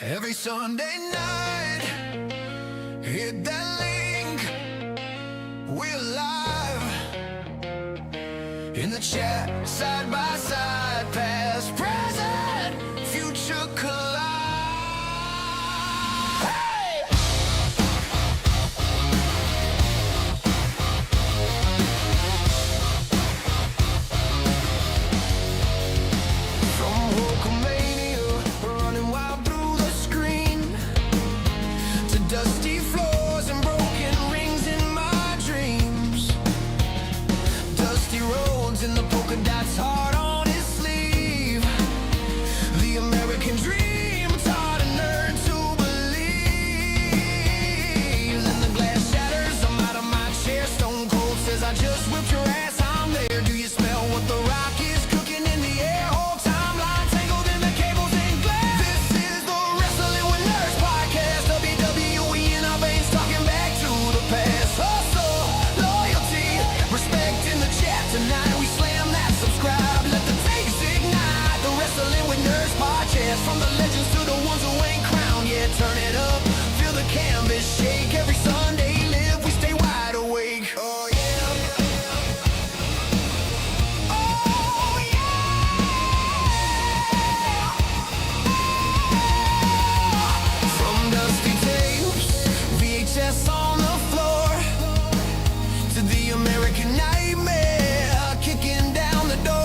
Every Sunday night, hit that link. We're live in the chat, side by side, past, present, future collide. Hey! From Hulkamania, running wild through the screen, to dusty floors and broken rings in my dreams. Dusty roads and the polka dots heart on his sleeve. The American dream taught a nerd to believe. Then the glass shatters, I'm out of my chair. Stone Cold says, I just whipped your ass, I'm there. Do you smell what the rock is cooking in the air? Whole timeline tangled in the cables and glass. This is the Wrestling with Nerds podcast. WWE in our veins, talking back to the past. Hustle, loyalty, respect in the chat. Tonight we slam that subscribe. Let the tapes ignite. The Wrestling with Nerds podcast. From the legends to the ones who ain't crowned yet. Turn it up, feel the canvas shake. Every Sunday live, we stay wide awake. Oh yeah. Oh yeah. From dusty tapes, VHS on the floor, to the American nightmare kicking down the door.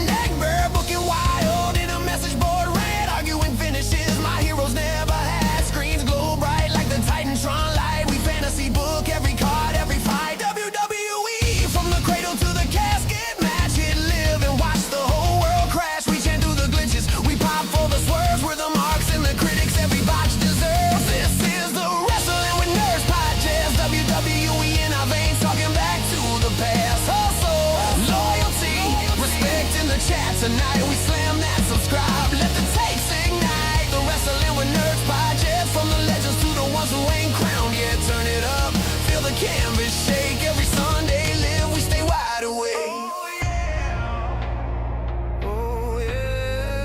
Neck bare, booking wild in a message board red, arguing finishes my heroes never had. Screens glow bright like the Titantron light. We fantasy book every card, every fight. WWE from the cradle to the casket match. Hit live and watch the whole world crash. We chant through the glitches, we pop for the swerves. We're the marks and the critics every botch deserves. This is the Wrestling with Nerds podcast. WWE in our veins, talking back to the past. Hustle, loyalty, respect in the chat. Tonight we slam that subscribe. Let the tapes ignite. The Wrestling with Nerds podcast. From the legends to the ones who ain't crowned yet. Turn it up, feel the canvas shake. Every Sunday live, we stay wide awake. Oh yeah. Oh yeah.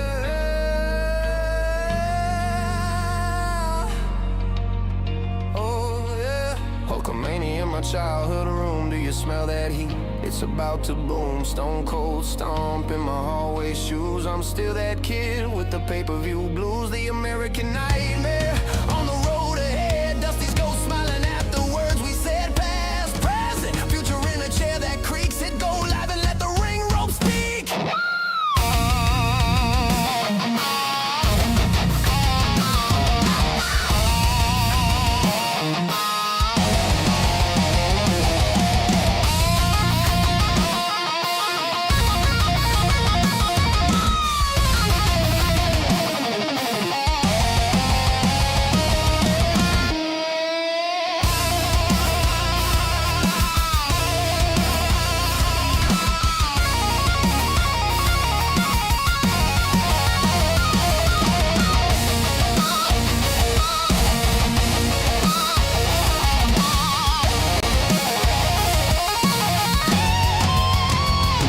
Oh yeah. Hulkamania in my childhood room. Do you smell that heat? It's about to boom. Stone Cold stomp in my hallway shoes. I'm still that kid with the pay-per-view blues. The American nightmare on the road ahead. Dusty's ghost smiling at the words we said. Past, present, future in a chair that creaks. Hit go live and let the ring rope speak.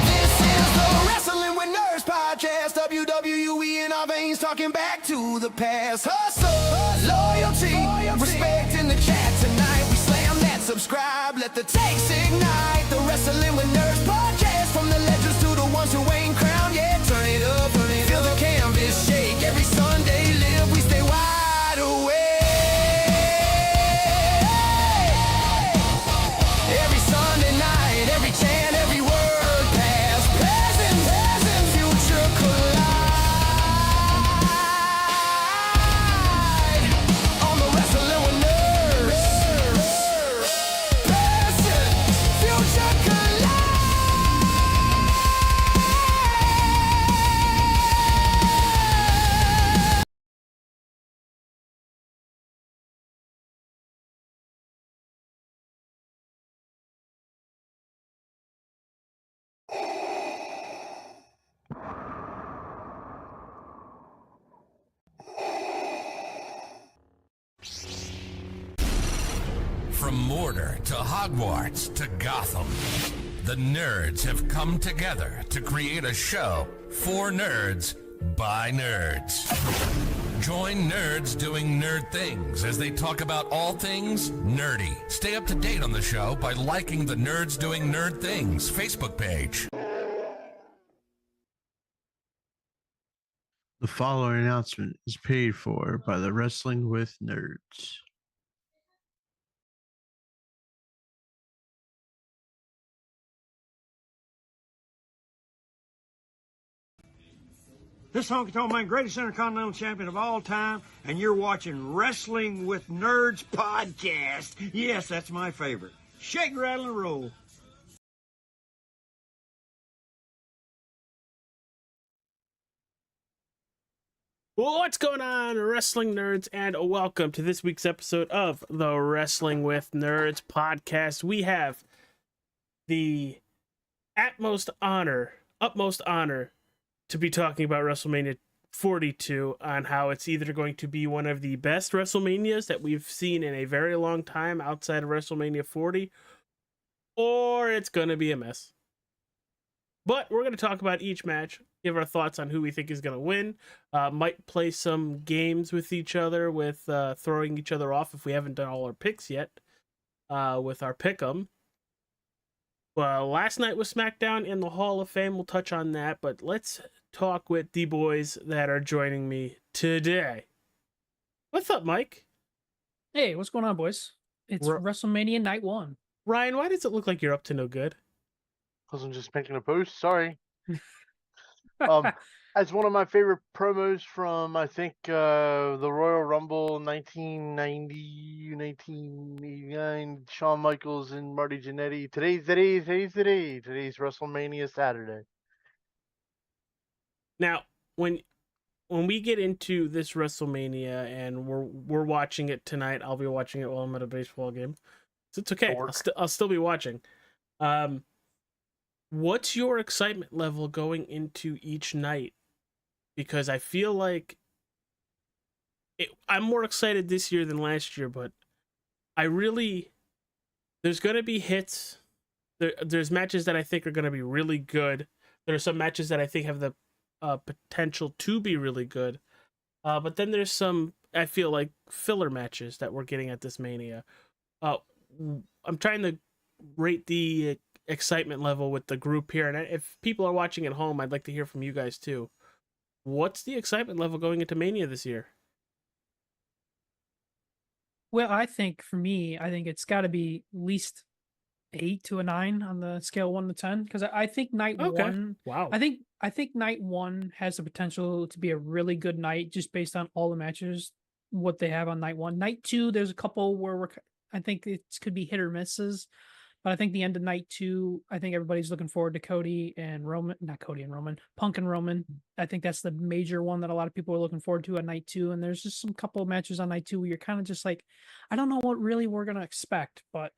This is the Wrestling with Nerds podcast. WWE in our veins, talking back to the past. Hustle, loyalty, respect in the chat. Tonight we slam that subscribe. Let the tapes ignite. The Wrestling with Nerds podcast. From the legends to the ones who ain't crowned yet. Turn it up, feel the canvas shake. Every Sunday live, we stay wide awake. Every Sunday night, every chant, every word, past, present, future collide. On the Wrestling with Nerds, present, future collide. From Mordor to Hogwarts to Gotham, the nerds have come together to create a show for nerds by nerds. Join nerds doing nerd things as they talk about all things nerdy. Stay up to date on the show by liking the Nerds Doing Nerd Things Facebook page. The following announcement is paid for by the Wrestling with Nerds. This honky tonk man, greatest intercontinental champion of all time, and you're watching Wrestling with Nerds podcast. Yes, that's my favorite. Shake, rattle, and roll. What's going on, wrestling nerds, and welcome to this week's episode of the Wrestling with Nerds podcast. We have the utmost honor to be talking about WrestleMania 42 on how it's either going to be one of the best WrestleManias that we've seen in a very long time outside of WrestleMania 40, or it's going to be a mess. But we're going to talk about each match, give our thoughts on who we think is going to win, might play some games with each other with throwing each other off if we haven't done all our picks yet with our pick'em. Well, last night was SmackDown in the Hall of Fame. We'll touch on that, but let's talk with the boys that are joining me today. What's up, Mike? Hey, what's going on, boys? It's WrestleMania Night 1. Ryan, why does it look like you're up to no good? Because I'm just making a post. Sorry. As one of my favorite promos from, I think, the Royal Rumble 1990, 1989, Shawn Michaels and Marty Jannetty. Today's WrestleMania Saturday. Now, when we get into this WrestleMania and we're watching it tonight, I'll be watching it while I'm at a baseball game. So it's okay. I'll still be watching. What's your excitement level going into each night? Because I feel like I'm more excited this year than last year, but there's going to be hits. There's matches that I think are going to be really good. There are some matches that I think have the potential to be really good. But then there's some, I feel like, filler matches that we're getting at this Mania. I'm trying to rate the excitement level with the group here, and if people are watching at home, I'd like to hear from you guys too. What's the excitement level going into Mania this year? Well, I think for me, it's got to be at least 8 to a 9 on the scale 1 to 10, because I think night one. Wow. I think night 1 has the potential to be a really good night just based on all the matches what they have on night 1. Night 2, there's a couple where I think it could be hit or misses. But I think the end of night 2, I think everybody's looking forward to Punk and Roman. I think that's the major one that a lot of people are looking forward to on night 2. And there's just some couple of matches on night 2 where you're kind of just like, I don't know what really we're going to expect, but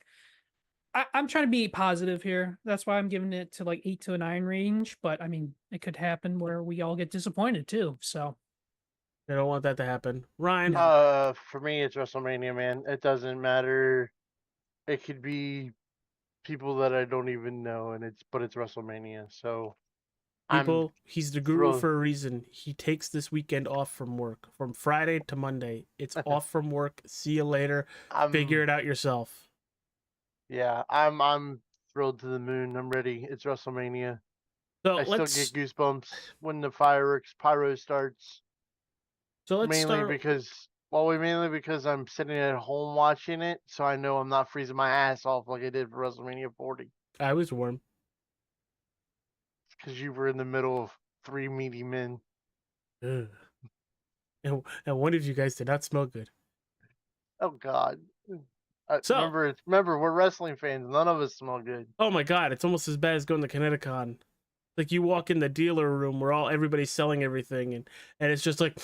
I'm trying to be positive here. That's why I'm giving it to like 8 to a 9 range. But I mean, it could happen where we all get disappointed too. So I don't want that to happen. Ryan? For me, it's WrestleMania, man. It doesn't matter. It could be people that I don't even know, but it's WrestleMania. So He's the guru for a reason. He takes this weekend off from work, from Friday to Monday. It's off from work. See you later. Figure it out yourself. Yeah, I'm thrilled to the moon. I'm ready. It's WrestleMania. So I still get goosebumps when the pyro starts. So let's mainly because I'm sitting at home watching it, so I know I'm not freezing my ass off like I did for WrestleMania 40. I was warm. Because you were in the middle of 3 meaty men. Ugh. And one of you guys did not smell good. Oh God. Remember, we're wrestling fans. None of us smell good. Oh my God, it's almost as bad as going to Connecticut. Like you walk in the dealer room where everybody's selling everything, and it's just like,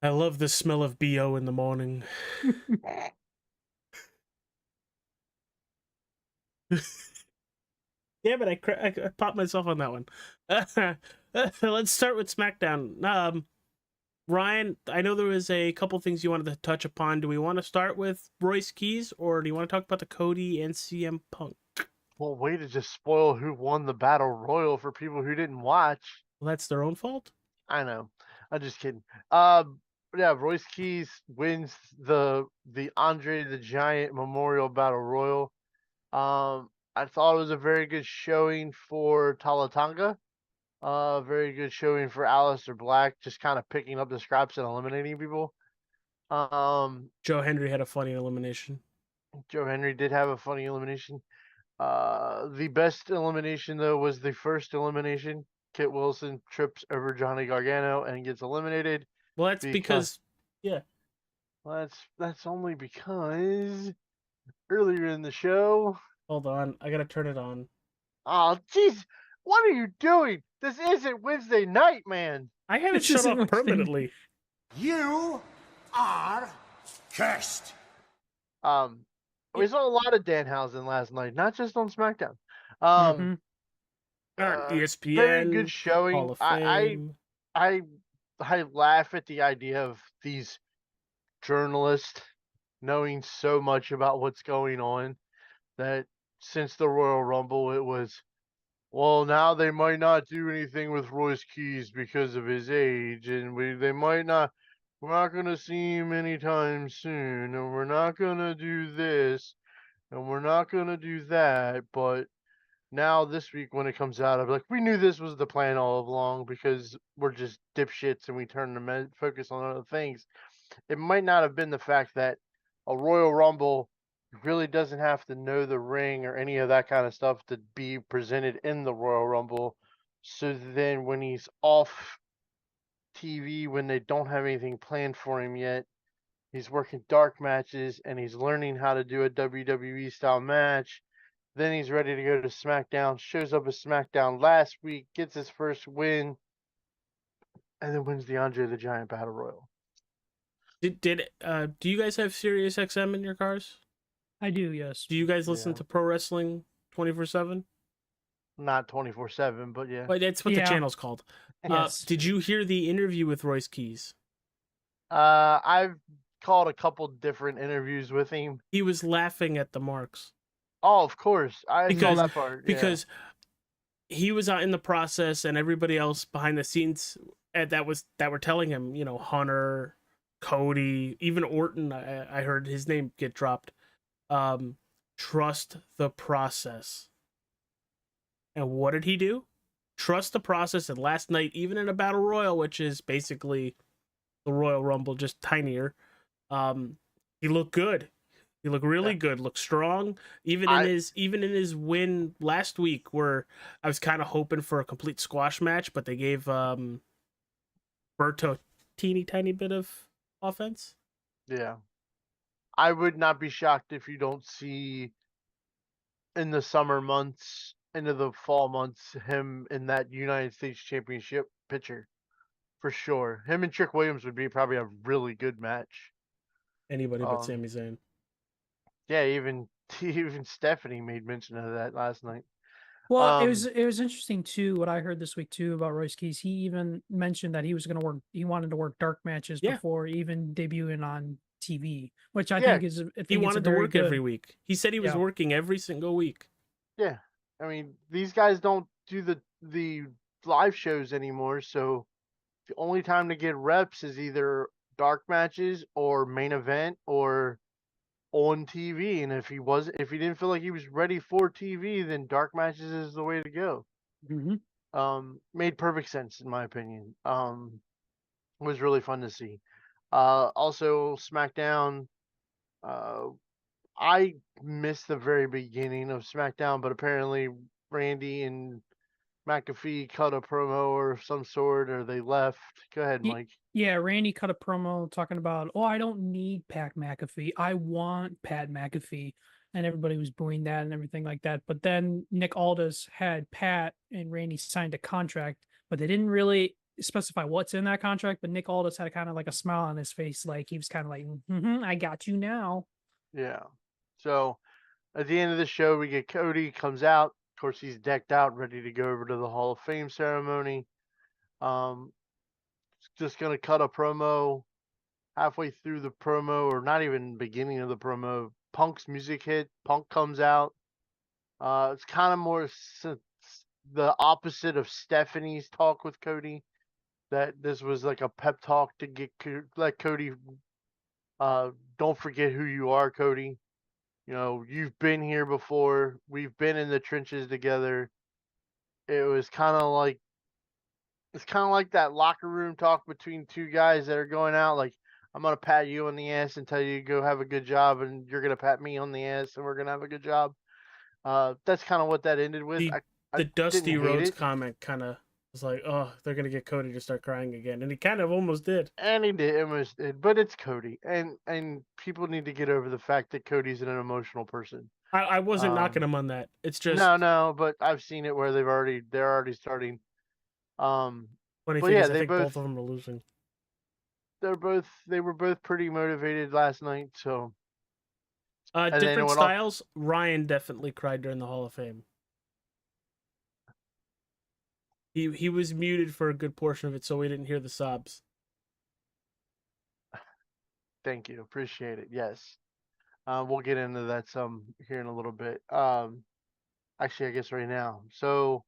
I love the smell of BO in the morning. Damn it, I popped myself on that one. Let's start with SmackDown. Ryan, I know there was a couple things you wanted to touch upon. Do we want to start with Royce Keys, or do you want to talk about the Cody and CM Punk? Well, way to just spoil who won the Battle Royal for people who didn't watch. Well, that's their own fault. I know. I'm just kidding. yeah, Royce Keys wins the Andre the Giant Memorial Battle Royal. I thought it was a very good showing for Talatanga. Very good showing for Aleister Black, just kind of picking up the scraps and eliminating people. Joe Henry had a funny elimination. Joe Henry did have a funny elimination. The best elimination though was the first elimination. Kit Wilson trips over Johnny Gargano and gets eliminated. Well, that's because yeah. Well, that's only because earlier in the show. Hold on, I gotta turn it on. Oh, jeez, what are you doing? This isn't Wednesday night, man. I have it This shut isn't off Wednesday night. permanently. You are cursed. We saw a lot of Danhausen last night, not just on SmackDown. Mhm. ESPN, Very good showing. Hall of Fame. I laugh at the idea of these journalists knowing so much about what's going on that since the Royal Rumble it was, well, now they might not do anything with Royce Keys because of his age, and we're not gonna see him anytime soon, and we're not gonna do this, and we're not gonna do that, but now this week when it comes out, I'm like, we knew this was the plan all along because we're just dipshits and we turn the focus on other things. It might not have been the fact that a Royal Rumble really doesn't have to know the ring or any of that kind of stuff to be presented in the Royal Rumble. So then when he's off TV, when they don't have anything planned for him yet, he's working dark matches and he's learning how to do a WWE style match. Then he's ready to go to SmackDown, shows up at SmackDown last week, gets his first win, and then wins the Andre the Giant Battle Royal. Do you guys have Sirius XM in your cars? I do, yes. Do you guys listen Yeah. to pro wrestling 24/7? Not 24/7, but yeah. Well, that's what the Yeah. channel's called. Yes. Did you hear the interview with Royce Keys? I've called a couple different interviews with him. He was laughing at the marks Oh, of course. I saw Because- that part. Yeah. because he was out in the process, and everybody else behind the scenes that were telling him, Hunter, Cody, even Orton. I heard his name get dropped. Trust the process. And what did he do? Trust the process. And last night, even in a battle royal, which is basically the Royal Rumble, just tinier, he looked good. He looked really good. Looked strong. Even in his win last week, where I was kind of hoping for a complete squash match, but they gave Berto a teeny tiny bit of offense. Yeah. I would not be shocked if you don't see in the summer months, into the fall months, him in that United States Championship picture. For sure. Him and Trick Williams would be probably a really good match. Anybody but Um, Sami Zayn. Yeah, even Stephanie made mention of that last night. Well, it was interesting too. What I heard this week too about Royce Keys, he even mentioned that he was going to work. He wanted to work dark matches Yeah. before even debuting on TV, which I Yeah. think is. I think He it's wanted to very work good. every week. He said he was Yeah. working every single week. Yeah. I mean, these guys don't do the live shows anymore, so the only time to get reps is either dark matches or main event or on TV. And if he didn't feel like he was ready for TV, then dark matches is the way to go. Mhm. Made perfect sense in my opinion. Was really fun to see. Also SmackDown. I missed the very beginning of SmackDown, but apparently Randy and McAfee cut a promo or some sort, or they left. Go ahead, Ye- Mike. Yeah, Randy cut a promo talking about, "Oh, I don't need Pat McAfee. I want Pat McAfee," and everybody was booing that and everything like that. But then Nick Aldis had Pat and Randy signed a contract, but they didn't really specify what's in that contract. But Nick Aldis had kind of like a smile on his face, like he was kind of like, "I got you now." Yeah. So at the end of the show, we get Cody comes out. Of course, he's decked out, ready to go over to the Hall of Fame ceremony. Just gonna cut a promo. Halfway through the promo, or not even beginning of the promo, Punk's music hit. Punk comes out. It's kind of more the opposite of Stephanie's talk with Cody. that this was like a pep talk to let Cody. Don't forget who you are, Cody. You know, you've been here before. We've been in the trenches together. It was kind of like it's kind of like that locker room talk between two guys that are going out. Like, I'm gonna pat you on the ass and tell you to go have a good job, and you're gonna pat me on the ass, and we're gonna have a good job. That's kind of what that ended with. The I Dusty didn't hate Rhodes it, comment kind of was like, oh, they're gonna get Cody to start crying again, and he kind of almost did. and he did almost did, but it's Cody, and people need to get over the fact that Cody's an emotional person. I wasn't knocking Um, him on that. It's just no, but I've seen it where they're already starting. Um, funny but thing yeah, is, I think both of them are losing. they were both pretty motivated last night. So and then it Different went off. styles. Ryan definitely cried during the Hall of Fame. He was muted for a good portion of it, so we didn't hear the sobs. Thank you, appreciate it. Yes, we'll get into that some here in a little bit. Actually, I guess right now. So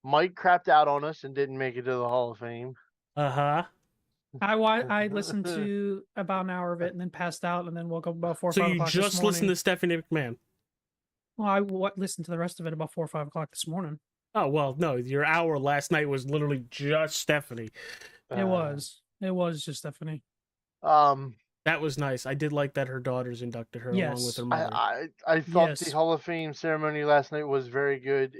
Mike crapped out on us and didn't make it to the Hall of Fame. Uh-huh. I listened to about an hour of it and then passed out and then woke up about 4 or So 5 you o'clock just this morning. listened to Stephanie McMahon. Well, I listened to the rest of it about 4 or 5 o'clock this morning. Oh well, no, your hour last night was literally just Stephanie. It was just Stephanie. That was nice. I did like that her daughters inducted her along with Yes. her mother. I thought Yes. the Hall of Fame ceremony last night was very good.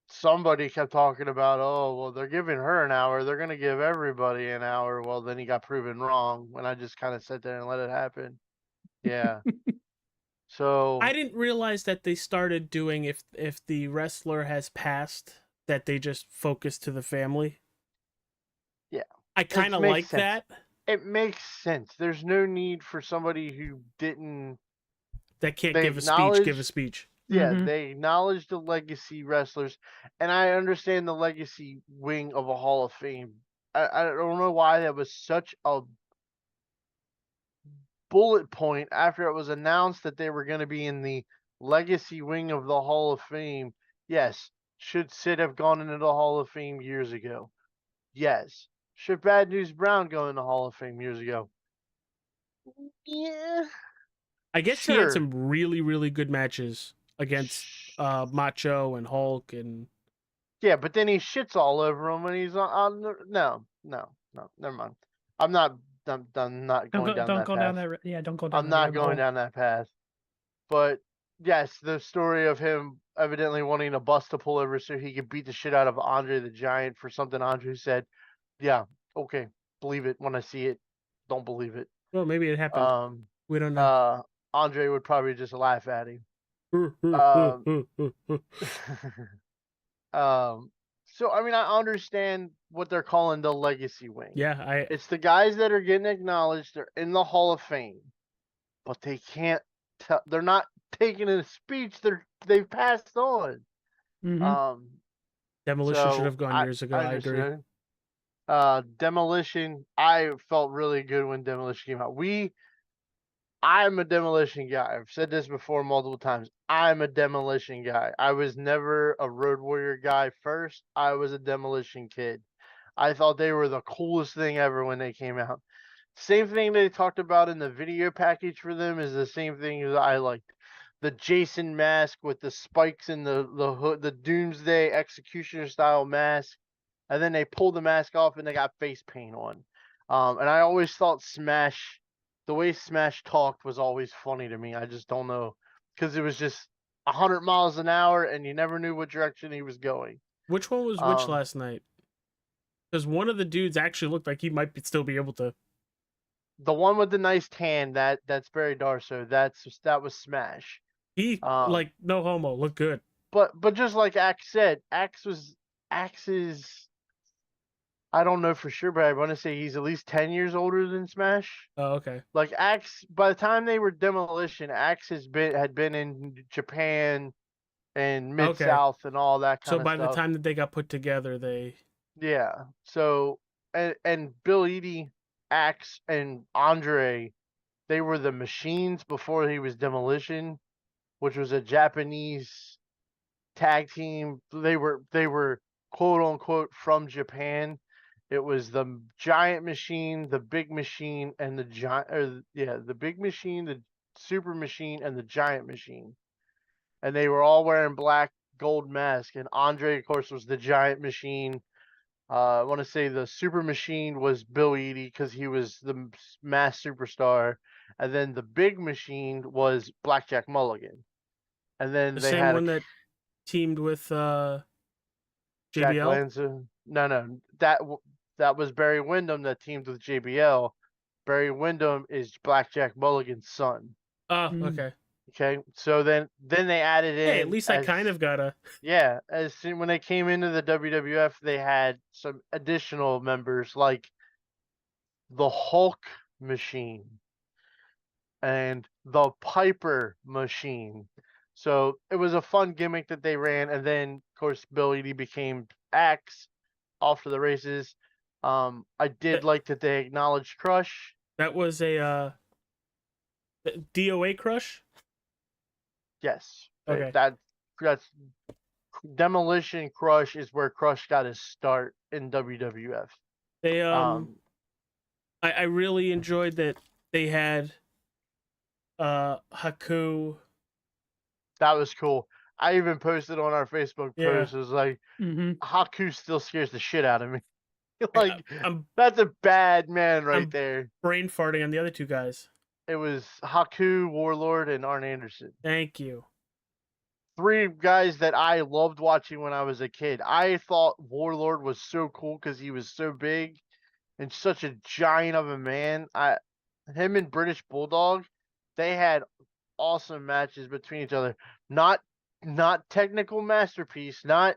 Somebody kept talking about, oh, well, they're giving her an hour. They're going to give everybody an hour. Well, then he got proven wrong when I just kind of sat there and let it happen. Yeah. So I didn't realize that they started doing if the wrestler has passed that they just focus to the family. Yeah. I kind of makes like sense. that. It makes sense. There's no need for somebody who didn't. That can't They give a speech, give a acknowledge- speech. Yeah, Mhm. they acknowledge the legacy wrestlers, and I understand the legacy wing of a Hall of Fame. I don't know why that was such a bullet point after it was announced that they were going to be in the legacy wing of the Hall of Fame. Yes, should Sid have gone into the Hall of Fame years ago? Yes. Should Bad News Brown go in the Hall of Fame years ago? Yeah. I guess he had Sure. some really, really good matches against Macho and Hulk and Yeah, but then he shits all over him when he's on. No, never mind. I'm not going Don't down go that down path. that. Yeah, don't go down. I'm that not rabbit going hole. down that path. But yes, the story of him evidently wanting a bus to pull over so he could beat the shit out of Andre the Giant for something Andre said. Yeah, okay, believe it when I see it. Don't believe it. well, maybe it happened. We don't know. Andre would probably just laugh at him. So I mean, I understand what they're calling the legacy wing. Yeah, It's the guys that are getting acknowledged. They're in the Hall of Fame, but they can't. They're not taking a speech. They've passed on. Mhm. Demolition So should have gone years ago. I agree. understood. Demolition. I felt really good when Demolition came out. I'm a Demolition guy. I've said this before multiple times. I'm a Demolition guy. I was never a Road Warrior guy first. I was a Demolition kid. I thought they were the coolest thing ever when they came out. Same thing they talked about in the video package for them is the same thing that I liked. The Jason mask with the spikes and the hood, the Doomsday Executioner style mask, and then they pulled the mask off and they got face paint on. And I always thought the way Smash talked was always funny to me. I just don't know because it was just 100 miles an hour and you never knew what direction he was going. Which one was which last night? Because one of the dudes actually looked like he might still be able to. The one with the nice tan, that's Barry Darso. That was Smash. He like no homo, looked good. But just like Axe said, Axe's I don't know for sure, but I want to say he's at least 10 years older than Smash. Oh, okay. Like Axe, by the time they were Demolition, Axe had been in Japan and Mid South and all that kind of stuff. So by the time that they got put together, they yeah. So and Bill Eadie, Axe, and Andre, they were the Machines before he was Demolition, which was a Japanese tag team. They were quote unquote from Japan, It was the giant machine, the big machine, and the the big machine, the super machine, and the giant machine. And they were all wearing black gold masks. And Andre, of course, was the giant machine. I want to say the super machine was Bill Eadie because he was the mass superstar. And then the big machine was Blackjack Mulligan. And then The they same had one that teamed with Jack JBL. Lanza. No, that was Barry Windham that teamed with JBL. Barry Windham is Blackjack Mulligan's son. Oh, Mm. okay. Okay, so then they added in. Hey, at least I kind of got a. Yeah, as soon when they came into the WWF, they had some additional members like the Hulk Machine and the Piper Machine. So it was a fun gimmick that they ran, and then of course Bill Eadie became Axe off to the races. I did like that they acknowledged Crush. That was a DOA crush. Yes, Okay. that's Demolition Crush is where Crush got his start in WWF. They I really enjoyed that they had Haku. That was cool. I even posted on our Facebook Yeah. post. It was like Mm-hmm. Haku still scares the shit out of me. Like I'm that's a bad man right I'm- there. brain farting on the other two guys. It was Haku, Warlord, and Arn Anderson. Thank you. Three guys that I loved watching when I was a kid. I thought Warlord was so cool because he was so big and such a giant of a man. Him and British Bulldog, they had awesome matches between each other. Not technical masterpiece, not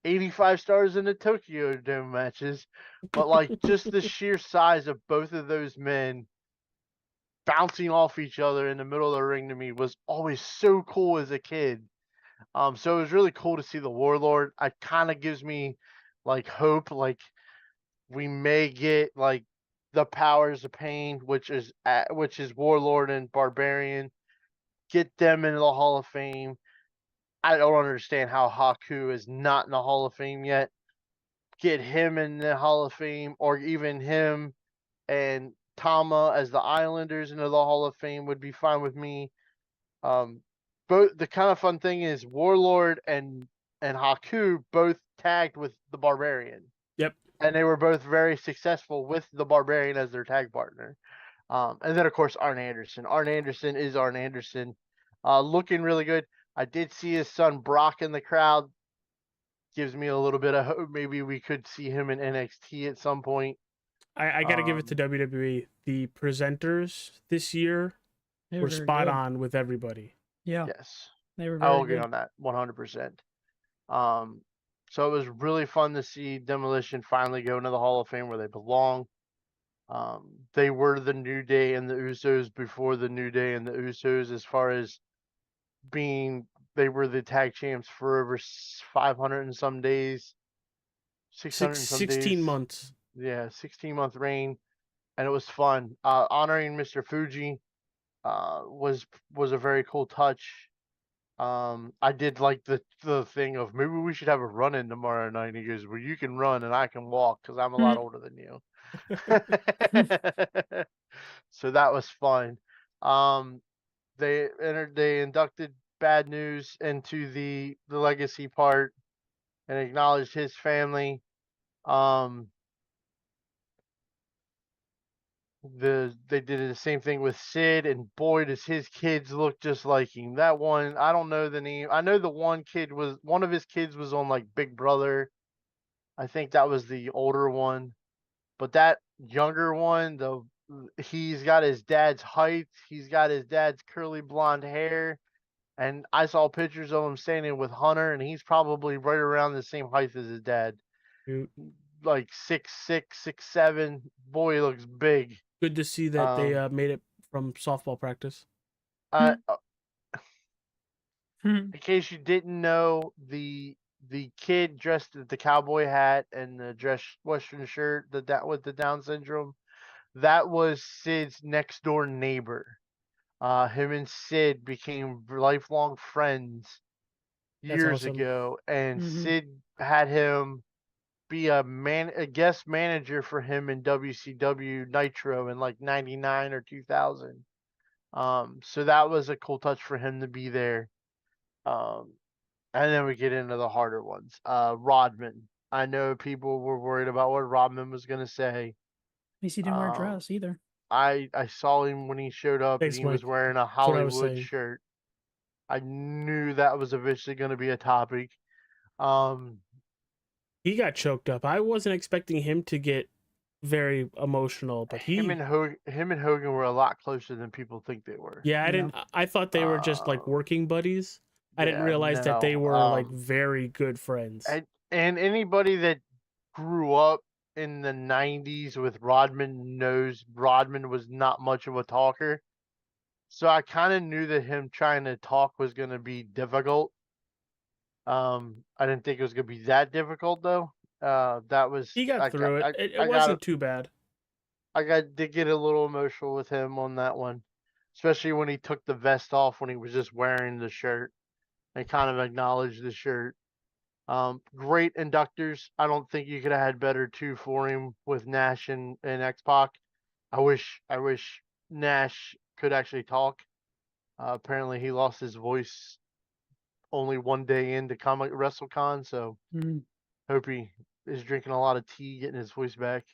85 stars in the Tokyo Dome matches, but like just the sheer size of both of those men bouncing off each other in the middle of the ring to me was always so cool as a kid. So it was really cool to see the Warlord. It kind of gives me like hope, like we may get like the Powers of Pain, which is Warlord and Barbarian, get them into the Hall of Fame. I don't understand how Haku is not in the Hall of Fame yet. Get him in the Hall of Fame, or even him and Tama as the Islanders into the Hall of Fame would be fine with me. Both the kind of fun thing is Warlord and Haku both tagged with the Barbarian. Yep. And they were both very successful with the Barbarian as their tag partner. And then of course Arn Anderson. Arn Anderson is Arn Anderson. Looking really good. I did see his son Brock in the crowd. Gives me a little bit of hope. Maybe we could see him in NXT at some point. I got to give it to WWE. The presenters this year were spot on with everybody. Yeah, Yes. they were I very will agree good. on that 100%. So it was really fun to see Demolition finally go into the Hall of Fame where they belong. They were the New Day and the Usos before the New Day and the Usos, as far as they were the tag champs for over 500 and some days, 600 and some 16 days. months. Yeah, 16-month reign, and it was fun. Honoring Mr. Fuji was a very cool touch. I did like the thing of maybe we should have a run in tomorrow night. He goes, well, you can run and I can walk because I'm a lot older than you. So that was fun. They inducted Bad News into the legacy part and acknowledged his family. They did the same thing with Sid, and boy, does his kids look just like him. That one, I don't know the name. I know the one of his kids was on like Big Brother. I think that was the older one, but that younger one, he's got his dad's height. He's got his dad's curly blonde hair, and I saw pictures of him standing with Hunter, and he's probably right around the same height as his dad, Shoot. like 6'6", 6'7". Boy, he looks big. Good to see that they made it from softball practice. In Hmm. case you didn't know, the kid dressed with the cowboy hat and the dress Western shirt, with the Down syndrome, that was Sid's next door neighbor. Him and Sid became lifelong friends That's years awesome. ago, and Mhm. Sid had him be a guest manager for him in WCW Nitro in like '99 or 2000. So that was a cool touch for him to be there. Um, and then we get into the harder ones. Rodman. I know people were worried about what Rodman was gonna say. At least he didn't wear a Um, dress either. I saw him when he showed up Thanks, and he was Mike. wearing a what I was Hollywood saying. shirt. I knew that was eventually going to be a topic. Um, He got choked up. I wasn't expecting him to get very emotional, but him he. and Hogan were a lot closer than people think they were. Yeah, I Yeah. didn't. I thought they were just like Uh, working buddies. I didn't yeah, realize that they no. were like very good friends. And anybody that grew up in the '90s with Rodman knows Rodman was not much of a talker. So I kind of knew that him trying to talk was going to be difficult. I didn't think it was going to be that difficult though. That was He got through it. It I got wasn't too bad. I got to get a little emotional with him on that one, especially when he took the vest off when he was just wearing the shirt and kind of acknowledged the shirt. Great inductors. I don't think you could have had better two for him with Nash and X Pac. I wish Nash could actually talk. Apparently, he lost his voice only one day into Comic WrestleCon, so Mhm. hope he is drinking a lot of tea, getting his voice back.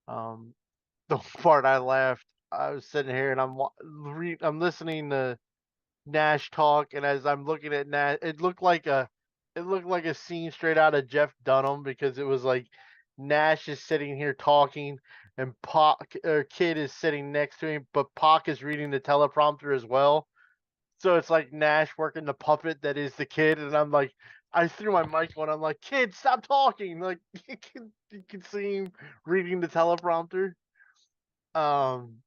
The part I laughed, I was sitting here and I'm listening to Nash talk, and as I'm looking at Nash, it looked like a scene straight out of Jeff Dunham because it was like Nash is sitting here talking, and Pac or Kid is sitting next to him, but Pac is reading the teleprompter as well. So it's like Nash working the puppet that is the Kid, and I'm like, I threw my mic on. I'm like, Kid, stop talking! Like you can see him reading the teleprompter. Um,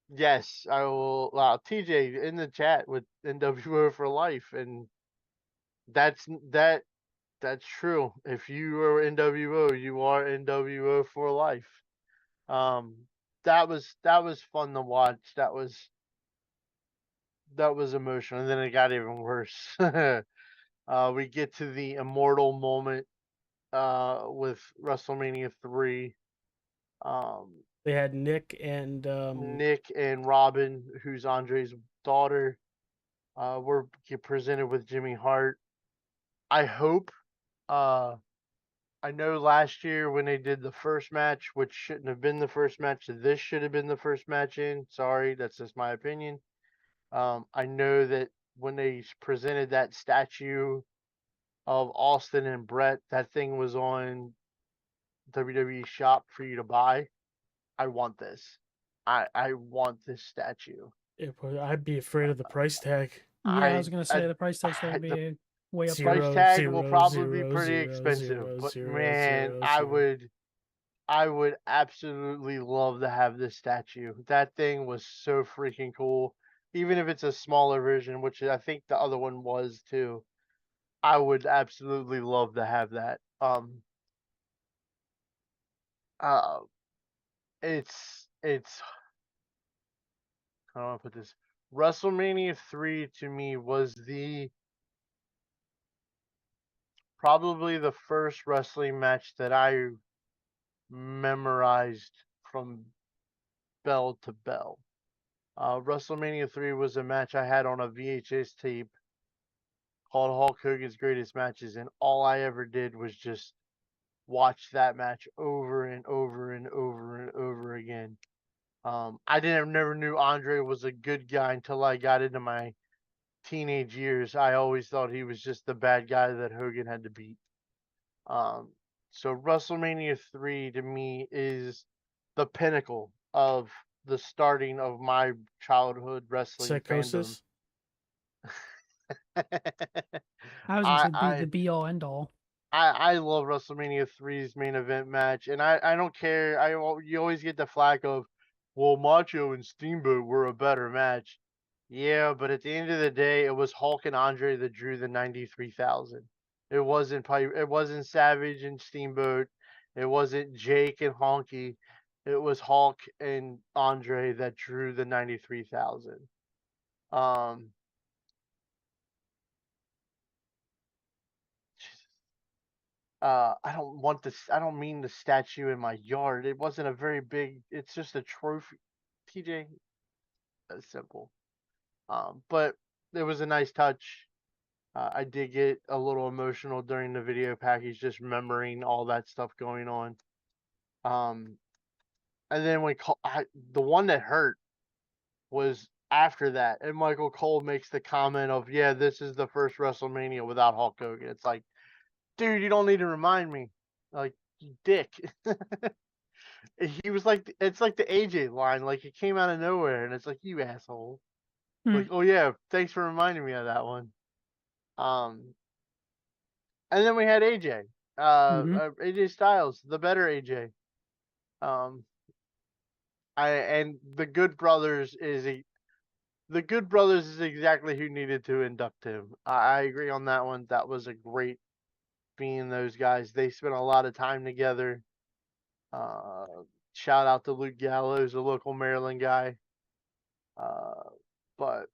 yes, I will. Wow, TJ in the chat with NWO for life, and that's that. That's true. If you are NWO, you are NWO for life. Um, that was fun to watch. That was emotional, and then it got even worse. We get to the immortal moment with WrestleMania 3. Um, They had Nick and Nick and Robin, who's Andre's daughter, were presented with Jimmy Hart. I hope. Uh, I know last year when they did the first match, which shouldn't have been the first match, this should have been the first match in. Sorry, that's just my opinion. I know that when they presented that statue of Austin and Brett, that thing was on WWE Shop for you to buy. I want this. I want this statue. I'd be afraid of the price tag. Yeah, I was gonna say I the price tag's I gonna the be way up price there. Zero, tag will zero, probably be zero, pretty zero, expensive, zero, but zero, man, zero, zero. I would absolutely love to have this statue. That thing was so freaking cool. Even if it's a smaller version, which I think the other one was too. I would absolutely love to have that. Uh it's how do I put this? WrestleMania 3 to me was the probably the first wrestling match that I memorized from bell to bell. WrestleMania 3 was a match I had on a VHS tape called Hulk Hogan's Greatest Matches, and all I ever did was just watch that match over and over and over and over again. I didn't never knew Andre was a good guy until I got into my teenage years. I always thought he was just the bad guy that Hogan had to beat. Um, so WrestleMania 3 to me is the pinnacle of the starting of my childhood wrestling fandom. Psychosis. I was gonna I say the I be all end all. I love WrestleMania 3's main event match, and I don't care. You always get the flack of, well, Macho and Steamboat were a better match. Yeah, but at the end of the day, it was Hulk and Andre that drew the 93,000. It wasn't Savage and Steamboat. It wasn't Jake and Honky. It was Hulk and Andre that drew the 93,000. Um, I don't mean the statue in my yard. It wasn't a very big. It's just a trophy. TJ, that's simple. But it was a nice touch. I did get a little emotional during the video package, just remembering all that stuff going on. And then the one that hurt was after that, and Michael Cole makes the comment of, "Yeah, this is the first WrestleMania without Hulk Hogan." It's like, dude, you don't need to remind me, like, you dick. He was like, it's like the AJ line, like it came out of nowhere, and it's like, you asshole. Like, oh yeah, thanks for reminding me of that one. And then we had AJ, AJ Styles, the better AJ. Um, and the Good Brothers is exactly who needed to induct him. I agree on that one. That was a great being those guys. They spent a lot of time together. Uh, Shout out to Luke Gallows, a local Maryland guy. But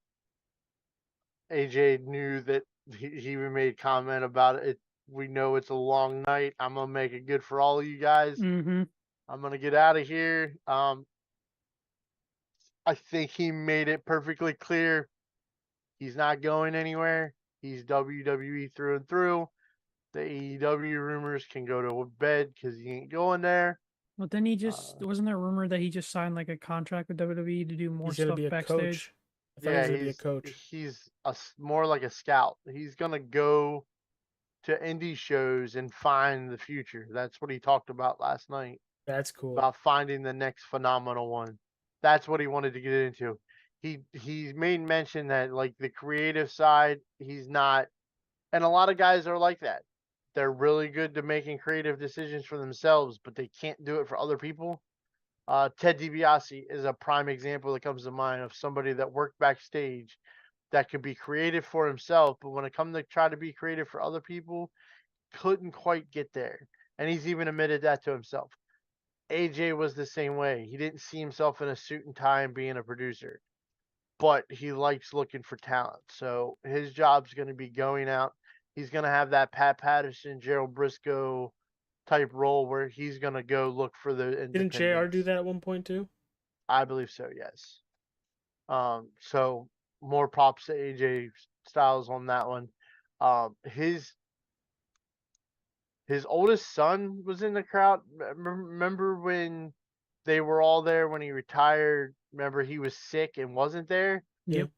AJ knew that he even made comment about it. We know it's a long night. I'm gonna make it good for all of you guys. Mm-hmm. I'm gonna get out of here. I think he made it perfectly clear. He's not going anywhere. He's WWE through and through. The AEW rumors can go to bed because he ain't going there. But then he just wasn't there a rumor that he just signed like a contract with WWE to do more He's gonna stuff be a backstage? coach. I thought he was gonna be a He's coach. more like a scout. He's gonna go to indie shows and find the future. That's what he talked about last night, That's cool. about finding the next phenomenal one. That's what he wanted to get into. He's made mention that, like, the creative side, he's not, and a lot of guys are like that. They're really good to making creative decisions for themselves, but they can't do it for other people. Ted DiBiase is a prime example that comes to mind of somebody that worked backstage that could be creative for himself, but when it comes to try to be creative for other people, couldn't quite get there. And he's even admitted that to himself. AJ was the same way. He didn't see himself in a suit and tie and being a producer, but he likes looking for talent. So his job's going to be going out. He's going to have that Pat Patterson, Gerald Briscoe type role where he's going to go look for the Didn't JR do independents. that at one point too? I believe so, yes. So more props to AJ Styles on that one. His oldest son was in the crowd. Remember when they were all there when he retired? Remember he was sick and wasn't there? Yep.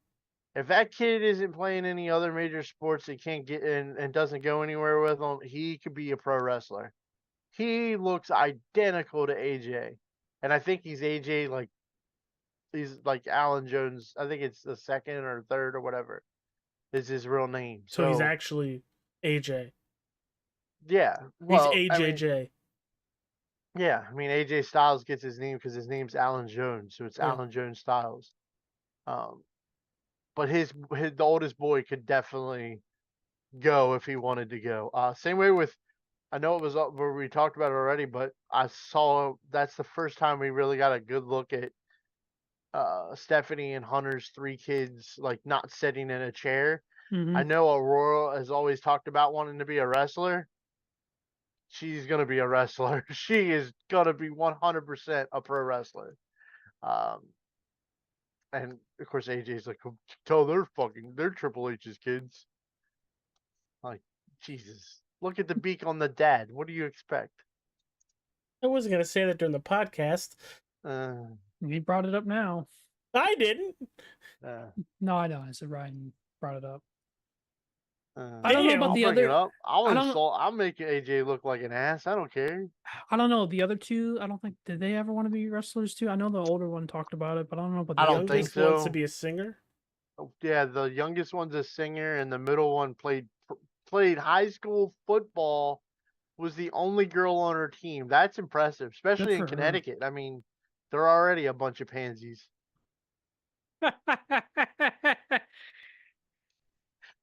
If that kid isn't playing any other major sports, he can't get in and doesn't go anywhere with them, he could be a pro wrestler. He looks identical to AJ. And I think he's AJ, like, he's like Alan Jones. I think it's the second or third or whatever is his real name. So he's actually AJ. Yeah. Well, he's AJJ. Yeah, I mean AJ Styles gets his name because his name's Alan Jones, so it's Yeah. Alan Jones Styles. But the oldest boy could definitely go if he wanted to go. Same way with, I know it was where we talked about it already, but I saw that's the first time we really got a good look at Stephanie and Hunter's three kids, like, not sitting in a chair. Mm-hmm. I know Aurora has always talked about wanting to be a wrestler. She's gonna be a wrestler. She is gonna be 100% a pro wrestler. And of course AJ's like, "Oh, tell they're Triple H's kids." Like, Jesus, look at the beak on the dad. What do you expect? I wasn't gonna say that during the podcast. He brought it up now. I didn't. No, I know. I said Ryan brought it up. I don't know about the other. I'll make AJ look like an ass. I don't care. I don't know the other two. I don't think, did they ever want to be wrestlers too? I know the older one talked about it, but I don't know about the I The don't think youngest wants so. to be a singer. Yeah, the youngest one's a singer, and the middle one played high school football. Was the only girl on her team. That's impressive, especially in for her. Connecticut. I mean, they're already a bunch of pansies.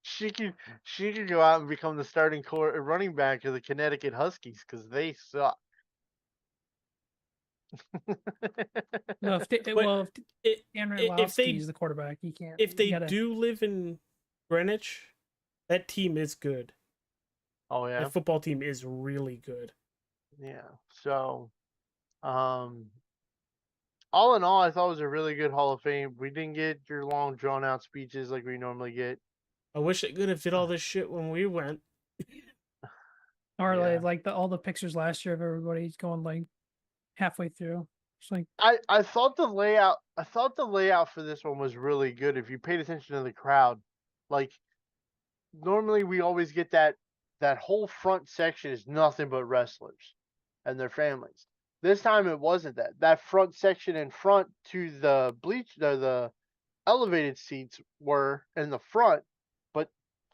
She could go out and become the starting running back of the Connecticut Huskies because they suck. No, if they, But well, It, Dan if Orlovsky they is the quarterback, he can't. if they you gotta- do live in Greenwich, that team is good. Oh yeah, That football team is really good. yeah. So, all in all, I thought it was a really good Hall of Fame. We didn't get your long, drawn out speeches like we normally get. I wish I could have did all this shit when we went. Or Yeah. like all the pictures last year of everybody's going like halfway through. It's like I thought the layout for this one was really good. If you paid attention to the crowd, like normally we always get that whole front section is nothing but wrestlers and their families. This time it wasn't that. That front section in front to the the elevated seats were in the front, but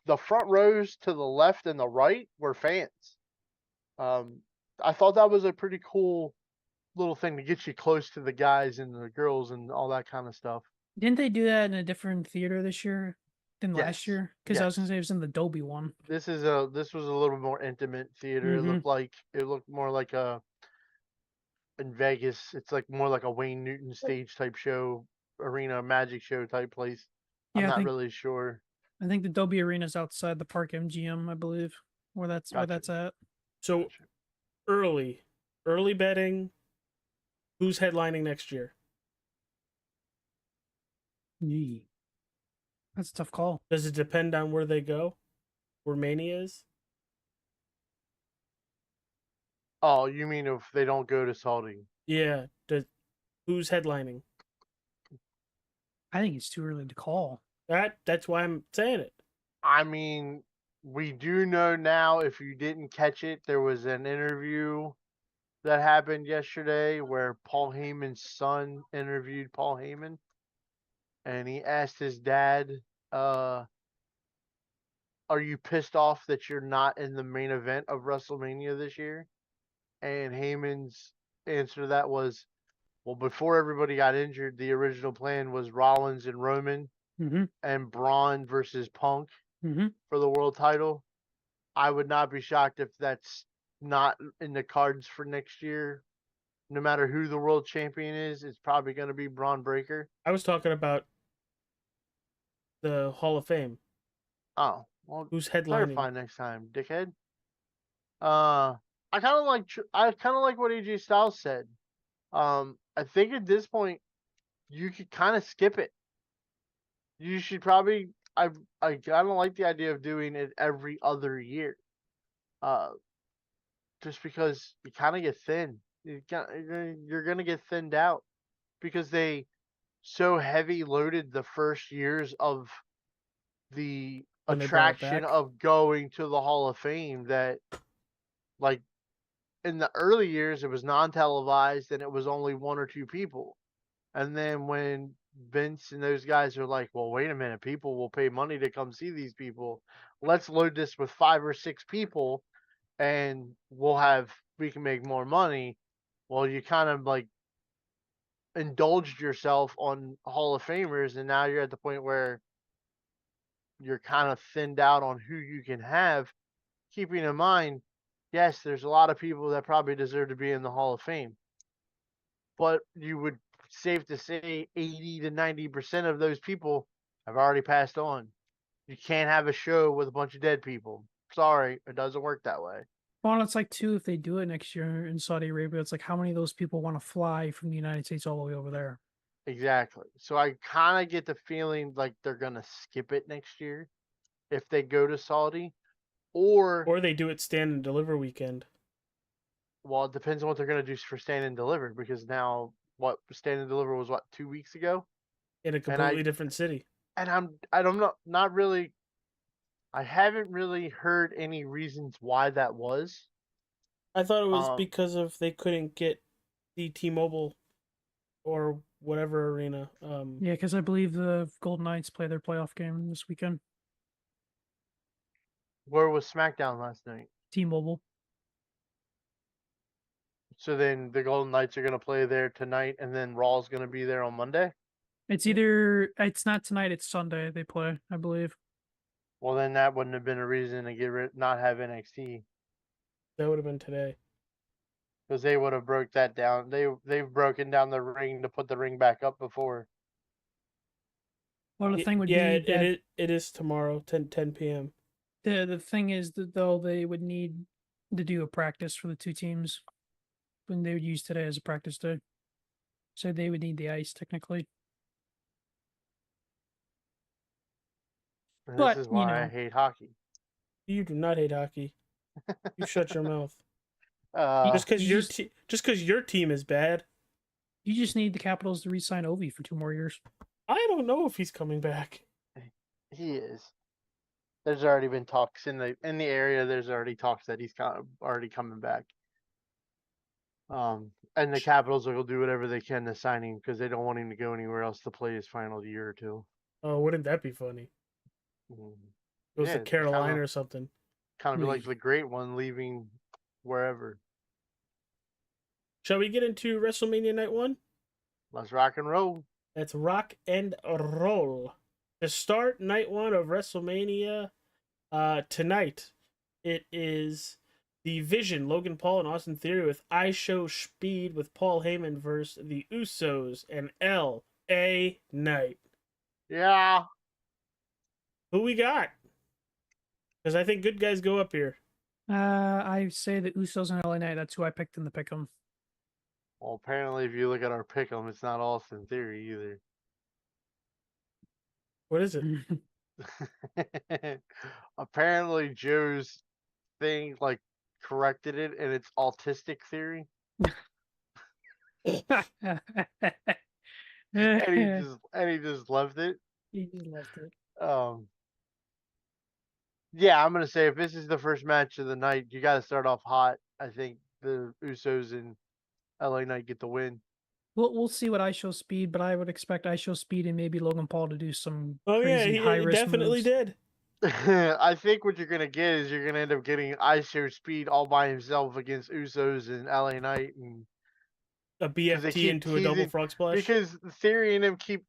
the front rows to the left and the right were fans. Um, I thought that was a pretty cool little thing to get you close to the guys and the girls and all that kind of stuff. didn't they do that in a different theater this year than last Yes. year? Because I was gonna Yes. say it was in the Dolby one. This was a little more intimate theater. Mhm. It looked more like a in Vegas. It's like more like a Wayne Newton stage type show, arena magic show type place. I'm Yeah, not really sure. I think the Dolby Arena's outside the Park MGM, I believe, where Gotcha. that's at. So Gotcha. early betting. Who's headlining next year? Yee. That's a tough call. Does it depend on where they go? Where Mania is? Oh, you mean if they don't go to Saudi? Yeah. Who's headlining? I think it's too early to call. That's why I'm saying it. I mean, we do know now, if you didn't catch it, there was an interview that happened yesterday where Paul Heyman's son interviewed Paul Heyman, and he asked his dad, "Are you pissed off that you're not in the main event of WrestleMania this year?" And Heyman's answer to that was, "Well, before everybody got injured, the original plan was Rollins and Roman Mm-hmm. and Braun versus Punk Mm-hmm. for the world title. I would not be shocked if that's not in the cards for next year. No matter who the world champion is, it's probably going to be Braun Breaker." I was talking about the Hall of Fame. Oh, well, Who's headlining? clarify next time, dickhead. I kind of like what AJ Styles said. I think at this point you could kind of skip it. You should probably. I kind of like the idea of doing it every other year. Uh, just because you kind of get thin. You're gonna get thinned out because they so heavy loaded the first years of the When they brought it attraction back? of going to the Hall of Fame that, like, in the early years it was non-televised and it was only one or two people. And then when Vince and those guys are like, "Well, wait a minute, people will pay money to come see these people. Let's load this with 5 or 6 people and we can make more money." Well, you kind of like indulged yourself on Hall of Famers, and now you're at the point where you're kind of thinned out on who you can have. Keeping in mind, yes, there's a lot of people that probably deserve to be in the Hall of Fame, but you would safe to say 80 to 90% of those people have already passed on. You can't have a show with a bunch of dead people. Sorry, it doesn't work that way. Well, it's like too, if they do it next year in Saudi Arabia, it's like how many of those people want to fly from the United States all the way over there? Exactly. So I kind of get the feeling like they're going to skip it next year if they go to Saudi. Or, Or they do it stand and deliver weekend. well, it depends on what they're going to do for stand and deliver, because now what stand and deliver was, what, 2 weeks ago? In a completely different city. And I don't know, not really. I haven't really heard any reasons why that was. I thought it was Um, because of they couldn't get the T-Mobile or whatever arena. Yeah, because I believe the Golden Knights play their playoff game this weekend. Where was SmackDown last night? T-Mobile. So then the Golden Knights are going to play there tonight, and then Raw's going to be there on Monday? It's not tonight, it's Sunday they play, I believe. Well, then that wouldn't have been a reason to not have NXT, That would have been today. because they would have broke that down. They've broken down the ring to put the ring back up before. Well, the thing would Yeah, be that it is tomorrow, 10 p.m. The thing is that though they would need to do a practice for the two teams when they would use today as a practice day. So they would need the ice technically. And this But is you why I know, hate hockey. You do not hate hockey. You shut your mouth. you, Uh, Just because you your team is bad. you just need the Capitals to re-sign Ovi for 2 more years. I don't know if he's coming back. he is. There's already been talks in the area. There's already talks that he's kind of already coming back. And the Capitals will do whatever they can to sign him because they don't want him to go anywhere else to play his final year or two. Oh, wouldn't that be funny? Mm. Goes Yeah, to it's Carolina or something. kind of be like Ooh. the great one leaving wherever. Shall we get into WrestleMania Night 1? Let's rock and roll. Let's rock and roll. To start Night 1 of WrestleMania tonight, it is the Vision, Logan Paul and Austin Theory with I Show Speed with Paul Heyman versus the Usos and L.A. Knight. Yeah. Who we got? Because I think good guys go up here. I say the Usos and LA Knight. That's who I picked in the pick'em. Well, apparently, if you look at our pick'em, it's not Austin Theory either. What is it? Apparently, Joe's thing corrected it, and it's autistic theory, and he just left it. He just left it. Yeah, I'm gonna say if this is the first match of the night, you got to start off hot. I think the Usos and LA Knight get the win. We'll see what I Show Speed, but I would expect I Show Speed and maybe Logan Paul to do some Oh, yeah, crazy he high risk definitely moves. did. I think what you're gonna get is you're gonna end up getting I Show Speed all by himself against Usos and LA Knight, and A because they BFT keep into a double teasing, frog splash. because Theory and him keep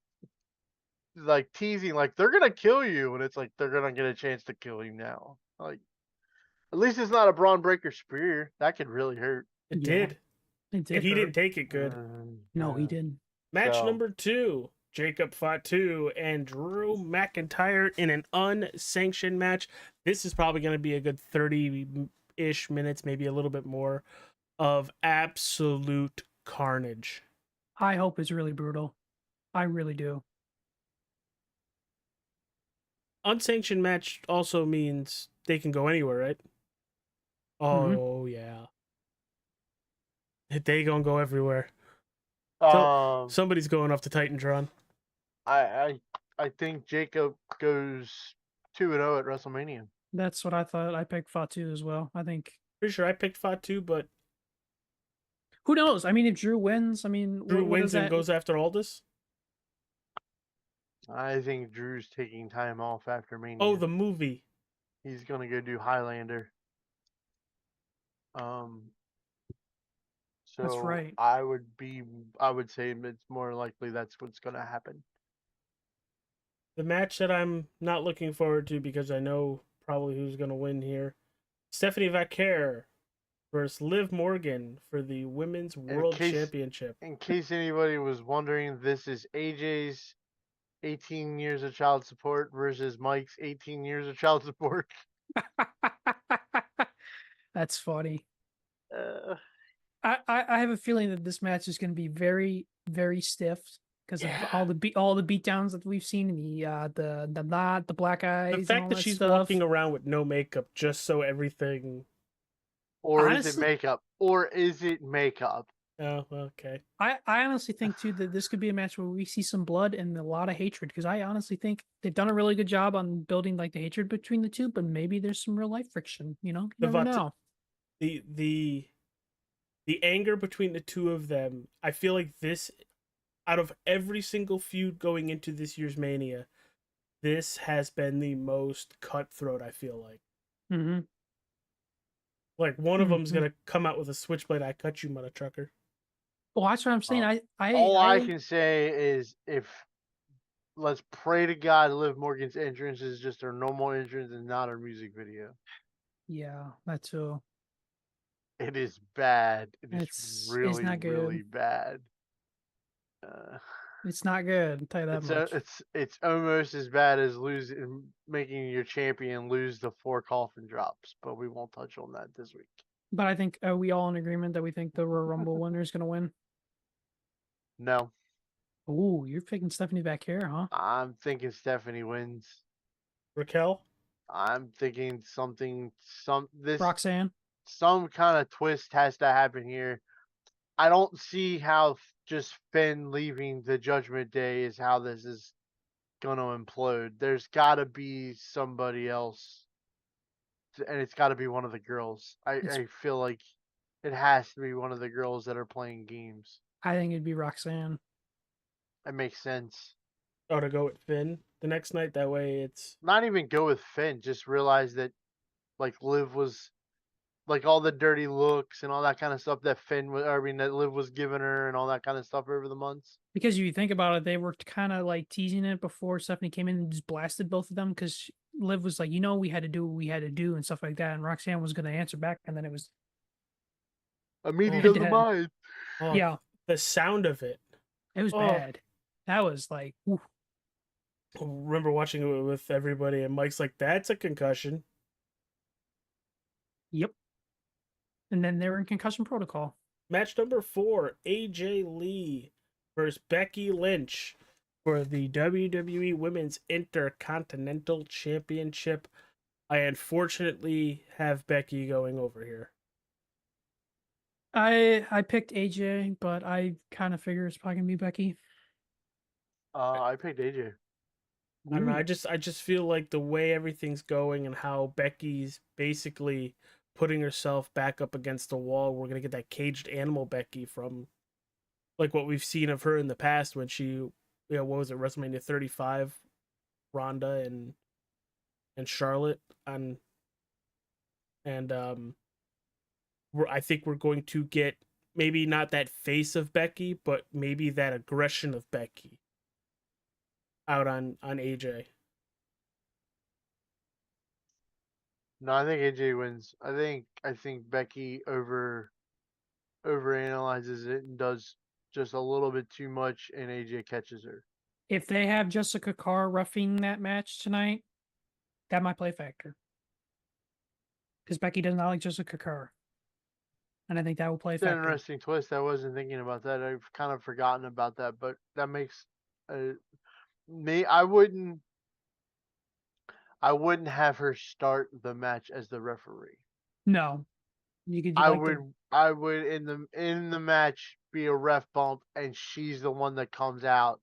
teasing they're gonna kill you, and it's like they're gonna get a chance to kill you now. At least it's not a Braun Breaker spear. That could really hurt. It Yeah, did. It did. And he hurt. didn't take it good. No, he didn't. Match So- number 2. Jacob Fatu and Drew McIntyre in an unsanctioned match. This is probably going to be a good 30-ish minutes, maybe a little bit more, of absolute carnage. I hope it's really brutal. I really do. Unsanctioned match also means they can go anywhere, right? Oh, yeah. They gonna go everywhere. Somebody's going off the Titantron. I think Jacob goes 2-0 at WrestleMania. That's what I thought. I picked Fatu as well. I think. Pretty sure I picked Fatu, but Who knows? I mean, if Drew wins, I mean, Drew what wins does and that... goes after Aldis. I think Drew's taking time off after Mania. Oh, the movie. He's gonna go do Highlander. So That's right. I would say it's more likely that's what's gonna happen. The match that I'm not looking forward to because I know probably who's going to win here. Stephanie Vaquer versus Liv Morgan for the Women's World Championship. In case anybody was wondering, this is AJ's 18 years of child support versus Mike's 18 years of child support. That's funny. Uh, I have a feeling that this match is going to be very, very stiff because of all the beatdowns that we've seen in the knot, the black eyes, The and fact all that that she's stuff. walking around with no makeup just so everything. or is it Honestly- makeup? Or is it makeup? Oh, okay. I honestly think too that this could be a match where we see some blood and a lot of hatred because I honestly think they've done a really good job on building the hatred between the two, but maybe there's some real life friction. You know, you never know. The anger between the two of them, I feel like this, out of every single feud going into this year's Mania, this has been the most cutthroat, I feel like. Mm-hmm. Like, one of them's going to come out with a switchblade, I cut you, mother trucker. Well, that's what I'm saying. All I can say is let's pray to God Liv Morgan's entrance is just her normal entrance and not her music video. Yeah, that too. It is bad. It's really, not good. really bad. It's not good. I'll tell you that much. It's almost as bad as making your champion lose the 4 coffin drops, but we won't touch on that this week. But I think are we all in agreement that we think the Royal Rumble winner is going to win? No, Ooh, you're picking Stephanie back here, huh? I'm thinking Stephanie wins. Raquel? I'm thinking some Roxanne. kind of twist has to happen here. I don't see how just Finn leaving the Judgment Day is how this is gonna implode. There's got to be somebody else, and it's got to be one of the girls. I feel like it has to be one of the girls that are playing games. I think it'd be Roxanne. It makes sense. Oh, to go with Finn the next night. That way it's. Not even go with Finn. Just realize that, like, Liv was, like, all the dirty looks and all that kind of stuff that that Liv was giving her and all that kind of stuff over the months. Because if you think about it, they were kind of like teasing it before Stephanie came in and just blasted both of them because Liv was like, we had to do what we had to do and stuff like that. And Roxanne was going to answer back. And then it was. A meaty Head to doesn't head. mind. Oh, Yeah. The sound of it. It was bad. That was like, oof. I remember watching it with everybody, and Mike's like, "That's a concussion." Yep. And then they were in concussion protocol. Match number 4: AJ Lee versus Becky Lynch for the WWE Women's Intercontinental Championship. I unfortunately have Becky going over here. I picked AJ, but I kind of figure it's probably gonna be Becky. I picked AJ. I don't know. I just feel like the way everything's going and how Becky's basically putting herself back up against the wall. We're gonna get that caged animal Becky from like what we've seen of her in the past when she, what was it, WrestleMania 35, Ronda and Charlotte I think we're going to get maybe not that face of Becky, but maybe that aggression of Becky out on AJ. No, I think AJ wins. I think Becky overanalyzes it and does just a little bit too much, and AJ catches her. If they have Jessica Carr roughing that match tonight, that might play a factor. Because Becky does not like Jessica Carr. And I think that will play a It's an factor. interesting twist. I wasn't thinking about that. I've kind of forgotten about that, but that makes me. I wouldn't have her start the match as the referee. No. You could I would in the match be a ref bump, and she's the one that comes out,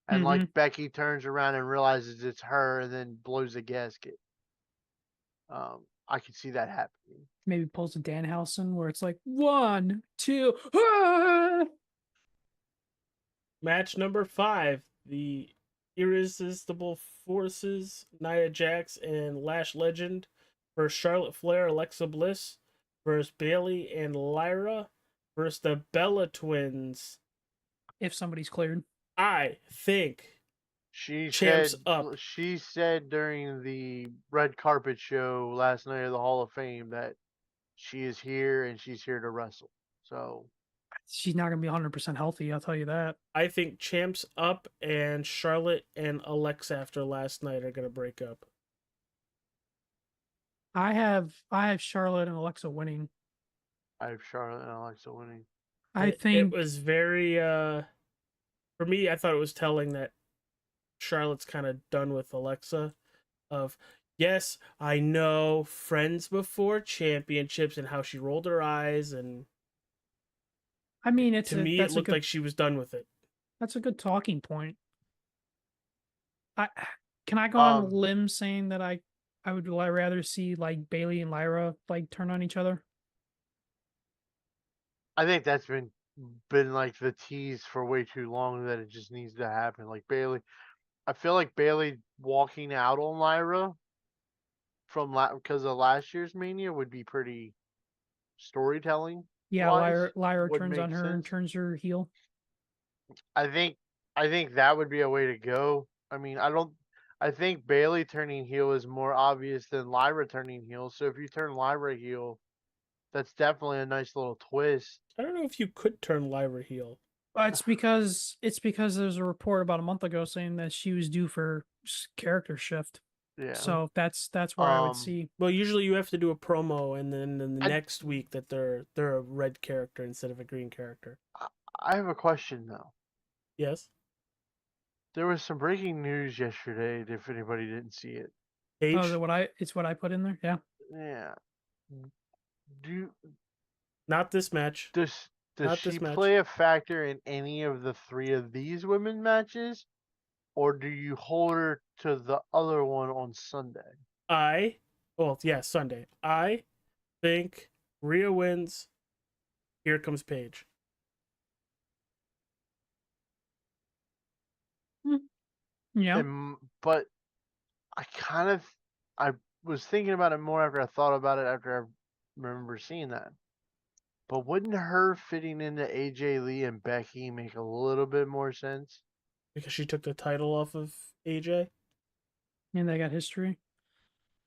and like Becky turns around and realizes it's her, and then blows a gasket. I could see that happening. maybe pulls a Danhausen where it's like 1, 2, ah! Match number 5: the Irresistible Forces, Nia Jax and Lash Legend versus Charlotte Flair, Alexa Bliss versus Bailey and Lyra versus the Bella Twins. If somebody's cleared. I think She Champs said up. she said during the red carpet show last night of the Hall of Fame that she is here and she's here to wrestle. So She's not going to be 100% healthy, I'll tell you that. I think Champs up and Charlotte and Alexa after last night are going to break up. I have Charlotte and Alexa winning. I have Charlotte and Alexa winning. I think it was very for me, I thought it was telling that Charlotte's kind of done with Alexa of, yes, I know, friends before championships, and how she rolled her eyes, and I mean, to me it looked like she was done with it. That's a good talking point. Can I go on a limb saying that I would rather see like Bailey and Lyra like turn on each other? I think that's been like the tease for way too long that it just needs to happen. Like Bailey, I feel like Bailey walking out on Lyra from because of last year's Mania would be pretty storytelling. Yeah, Lyra turns on her and turns her heel. I think that would be a way to go. I mean, I think Bailey turning heel is more obvious than Lyra turning heel. So if you turn Lyra heel, that's definitely a nice little twist. I don't know if you could turn Lyra heel. It's because there's a report about a month ago saying that she was due for character shift. Yeah. So that's where I would Um, see. Well, usually you have to do a promo, and then in the I- next week that they're a red character instead of a green character. I have a question though. Yes, There was some breaking news yesterday. If anybody didn't see it, Paige. Oh, is it it's what I put in there? Yeah. yeah. Do Not this match. does Not she this match. play a factor in any of the 3 of these women matches, or do you hold her to the other one on Sunday? Sunday. I think Rhea wins. Here comes Paige. Yeah. But I was thinking about it more after I thought about it after I remember seeing that. But wouldn't her fitting into AJ Lee and Becky make a little bit more sense? Because she took the title off of AJ. And they got history.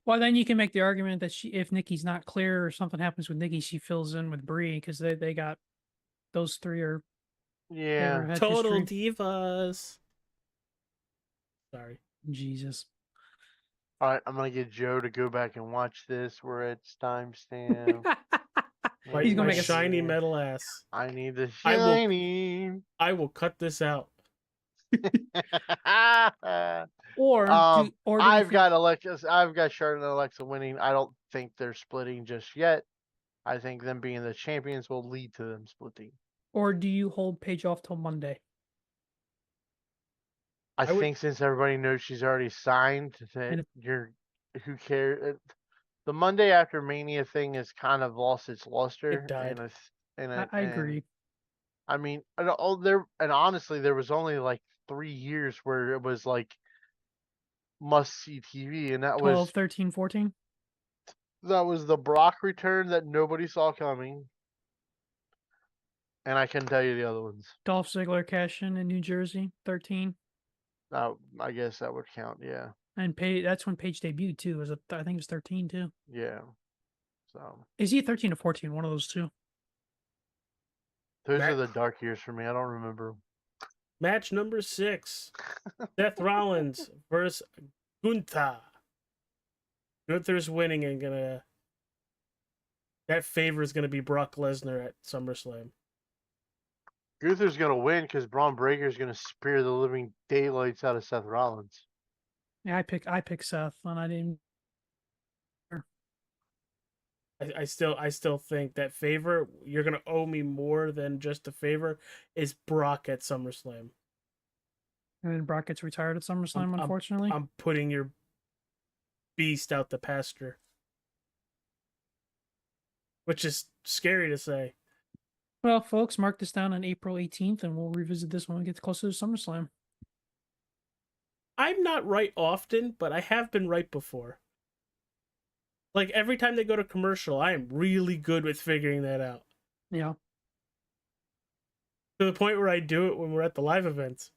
Well, then you can make the argument that if Nikki's not clear or something happens with Nikki, she fills in with Brie because they got those 3 are Yeah. had Total history. divas. Sorry. Jesus. All right, I'm gonna get Joe to go back and watch this where it's timestamp. My, He's gonna my make a shiny metal ass. I need the I will- shiny. I will cut this out. Or Um, do we I've think- got Charlotte and Alexa winning. I don't think they're splitting just yet. I think them being the champions will lead to them splitting. or do you hold Paige off till Monday? I would- think since everybody knows she's already signed, And that who cares? The Monday after Mania thing has kind of lost its luster. It died. I agree. I mean, and honestly, there was only like 3 years where it was like must see TV, and 12, 13, 14. that was the Brock return that nobody saw coming. And I can tell you the other ones. Dolph Ziggler cash in New Jersey, 13. I guess that would count. Yeah, And that's when Paige debuted too. I think it was 13 too. yeah. So Is he 13 or 14? One of those two. those are the dark years for me. I don't remember. Match number 6. Seth Rollins versus Gunther. Gunther's winning and that favor is gonna be Brock Lesnar at SummerSlam. Gunther's gonna win because Braun Breaker's gonna spear the living daylights out of Seth Rollins. Yeah, I pick Seth, and I didn't. I still think that favor, you're gonna owe me more than just a favor, is Brock at SummerSlam. And then Brock gets retired at SummerSlam, unfortunately. I'm putting your beast out the pasture. Which is scary to say. Well, folks, mark this down on April 18th, and we'll revisit this when we get closer to SummerSlam. I'm not right often, but I have been right before. Like, every time they go to commercial, I am really good with figuring that out. Yeah. To the point where I do it when we're at the live events.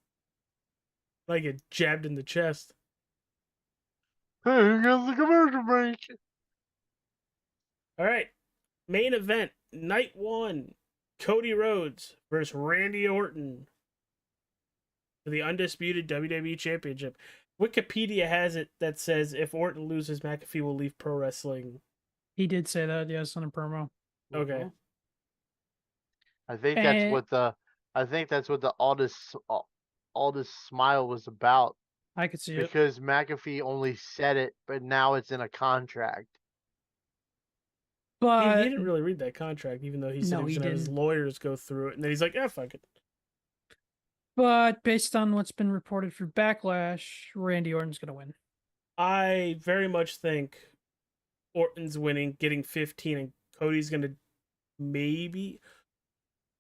I get jabbed in the chest. Hey, who got the commercial break? All right. Main event, night 1. Cody Rhodes versus Randy Orton for the undisputed WWE Championship. Wikipedia has it that says if Orton loses, McAfee will leave pro wrestling. He did say that, yes, in a promo. Okay. Mhm. I think that's what the Aldous smile was about. I could see it. Because McAfee only said it, but now it's in a contract. But He didn't really read that contract, even though he said No, he was he going to have his didn't. lawyers go through it. And then he's like, yeah, fuck it. But based on what's been reported for Backlash, Randy Orton's going to win. I very much think Orton's winning, getting 15, and Cody's going to maybe...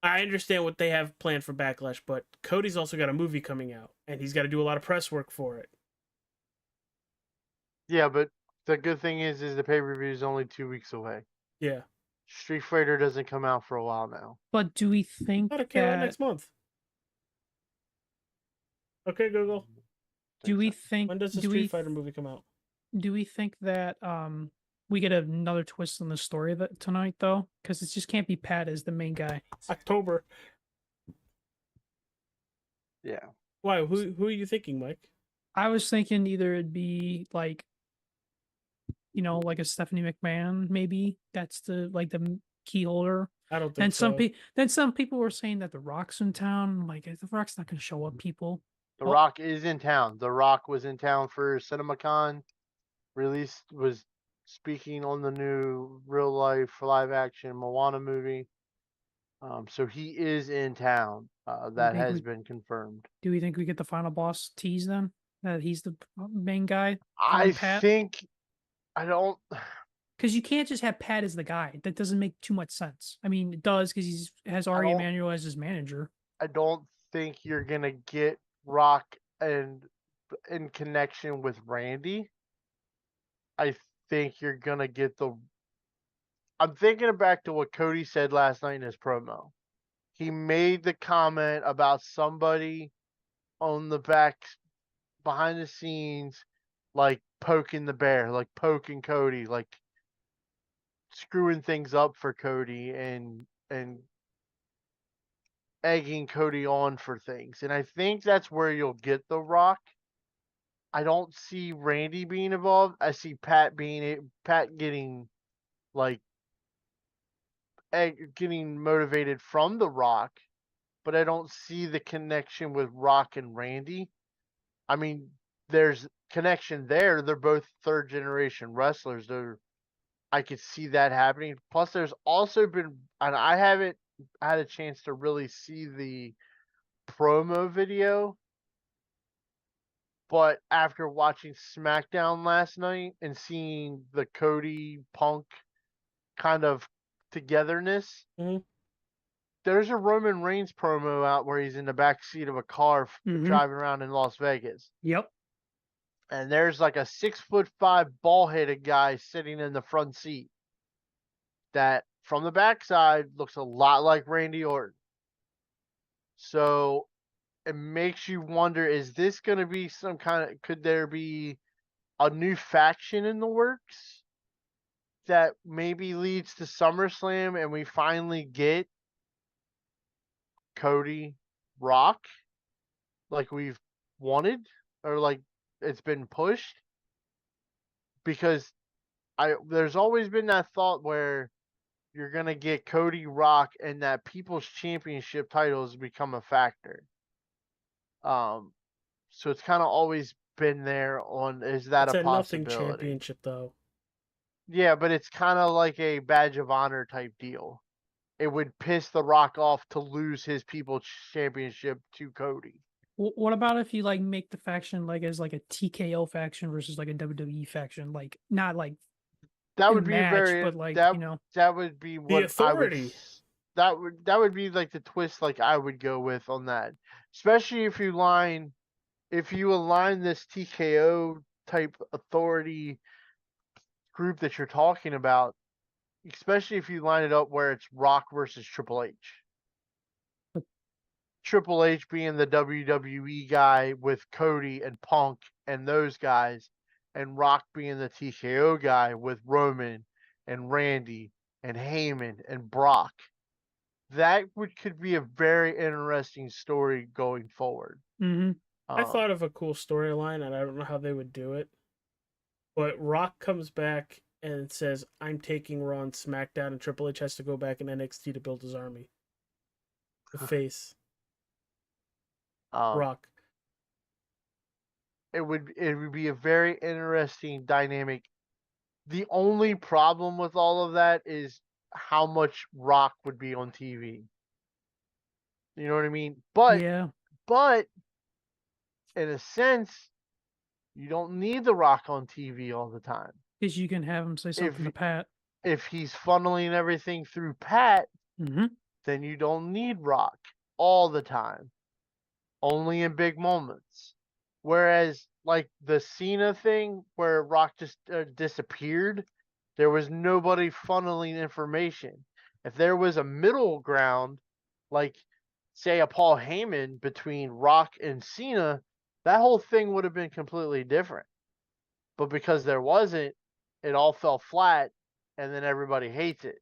I understand what they have planned for Backlash, but Cody's also got a movie coming out, and he's got to do a lot of press work for it. Yeah, but the good thing is the pay-per-view is only 2 weeks away. Yeah. Street Fighter doesn't come out for a while now. But do we think Thought it came out that... next month. Okay, Google. Do we think... When does the do Street we Fighter movie come out? Do we think that we get another twist in the story tonight, though? Because it just can't be Pat as the main guy. October. Yeah. Why? Who are you thinking, Mike? I was thinking either it'd be like, like a Stephanie McMahon, maybe that's the key holder. I don't Then think so. some people were saying that The Rock's in town. I'm like, The Rock's not going to show up, people. The Oh. Rock is in town. The Rock was in town for CinemaCon. Was speaking on the new real life live action Moana movie. So he is in town. That has been confirmed. Do we think we get the final boss tease then? That he's the main guy? I Pat? think I don't. Because you can't just have Pat as the guy. That doesn't make too much sense. I mean, it does because he has Ari don't- Emanuel as his manager. I don't think you're gonna get Rock and in connection with Randy. I think you're gonna get the. I'm thinking back to what Cody said last night in his promo. He made the comment about somebody on the back behind the scenes, like poking the bear, like poking Cody, like screwing things up for Cody and egging Cody on for things. And I think that's where you'll get The Rock. I don't see Randy being involved. I see Pat getting like getting motivated from The Rock, but I don't see the connection with Rock and Randy. I mean, there's connection there. They're both third generation wrestlers. I could see that happening. Plus, there's also been, and I haven't had a chance to really see the promo video, but after watching SmackDown last night and seeing the Cody Punk kind of togetherness, Mhm. there's a Roman Reigns promo out where he's in the back seat of a car driving around in Las Vegas. Yep. And there's like a 6'5" ball headed guy sitting in the front seat that from the backside looks a lot like Randy Orton. So it makes you wonder, is this going to be some kind of, could there be a new faction in the works that maybe leads to SummerSlam and we finally get Cody Rock like we've wanted or like it's been pushed? Because there's always been that thought where you're gonna get Cody Rock and that People's Championship titles become a factor. So it's kind of always been there on, is that It's a a nothing possibility? championship though. Yeah, but it's kind of like a badge of honor type deal. It would piss The Rock off to lose his People's Championship to Cody. What about if you like make the faction like as like a TKO faction versus like a WWE faction, like not like That in would be match, very but like that that would be what Authority. that would be like the twist like I would go with on that. Especially if you align this TKO type authority group that you're talking about, especially if you line it up where it's Rock versus Triple H. Triple H being the WWE guy with Cody and Punk and those guys, and Rock being the TKO guy with Roman and Randy and Heyman and Brock. That could be a very interesting story going forward. I thought of a cool storyline, and I don't know how they would do it. But Rock comes back and says, "I'm taking Raw and SmackDown," and Triple H has to go back in NXT to build his army. The face. Rock. It would be a very interesting dynamic. The only problem with all of that is how much Rock would be on TV. You know what I mean? But yeah, in a sense, you don't need The Rock on TV all the time. because you can have him say something to Pat. If he's funneling everything through Pat, then you don't need Rock all the time. Only in big moments. Whereas, like the Cena thing, where Rock just disappeared, there was nobody funneling information. If there was a middle ground, like say a Paul Heyman between Rock and Cena, that whole thing would have been completely different. But because there wasn't, it all fell flat, and then everybody hates it.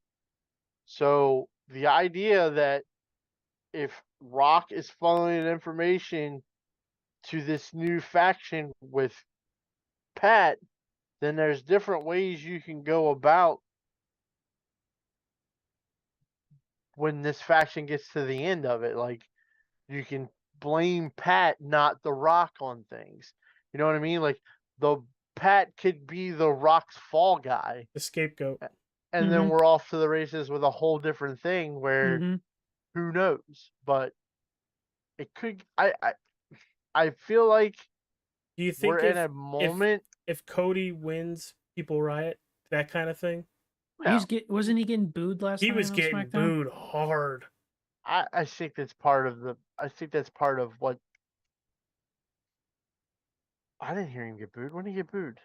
So the idea that if Rock is funneling information to this new faction with Pat, then there's different ways you can go about when this faction gets to the end of it. Like, you can blame Pat, not the Rock, on things. You know what I mean? Like, the Pat could be the Rock's fall guy, The scapegoat. and then we're off to the races with a whole different thing where who knows? But it could. I feel like Do you we're think in a moment. if Cody wins, people riot? That kind of thing? No, Wasn't he getting booed last He night was on getting SmackDown? booed hard. I think that's part of the. I think that's part of what. I didn't hear him get booed. When did he get booed?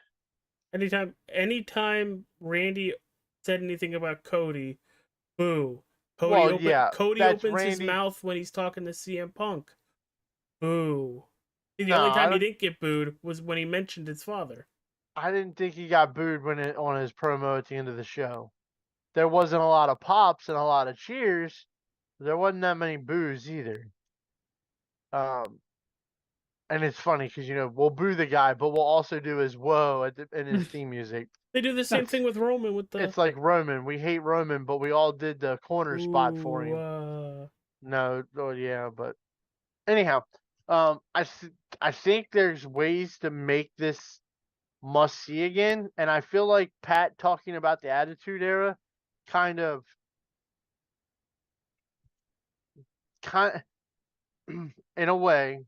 Anytime Randy said anything about Cody, boo. Cody that's opens his Randy. mouth when he's talking to CM Punk. Boo. The No, only I time he don't- didn't get booed was when he mentioned his father. I didn't think he got booed on his promo at the end of the show. There wasn't a lot of pops and a lot of cheers. There wasn't that many boos either. And it's funny because we'll boo the guy, but we'll also do his whoa in his theme music. They do the same That's- thing with Roman with the It's like Roman. We hate Roman, but we all did the corner spot for him. No, oh yeah, but anyhow, I think there's ways to make this must see again, and I feel like Pat talking about the Attitude Era kind of in a way,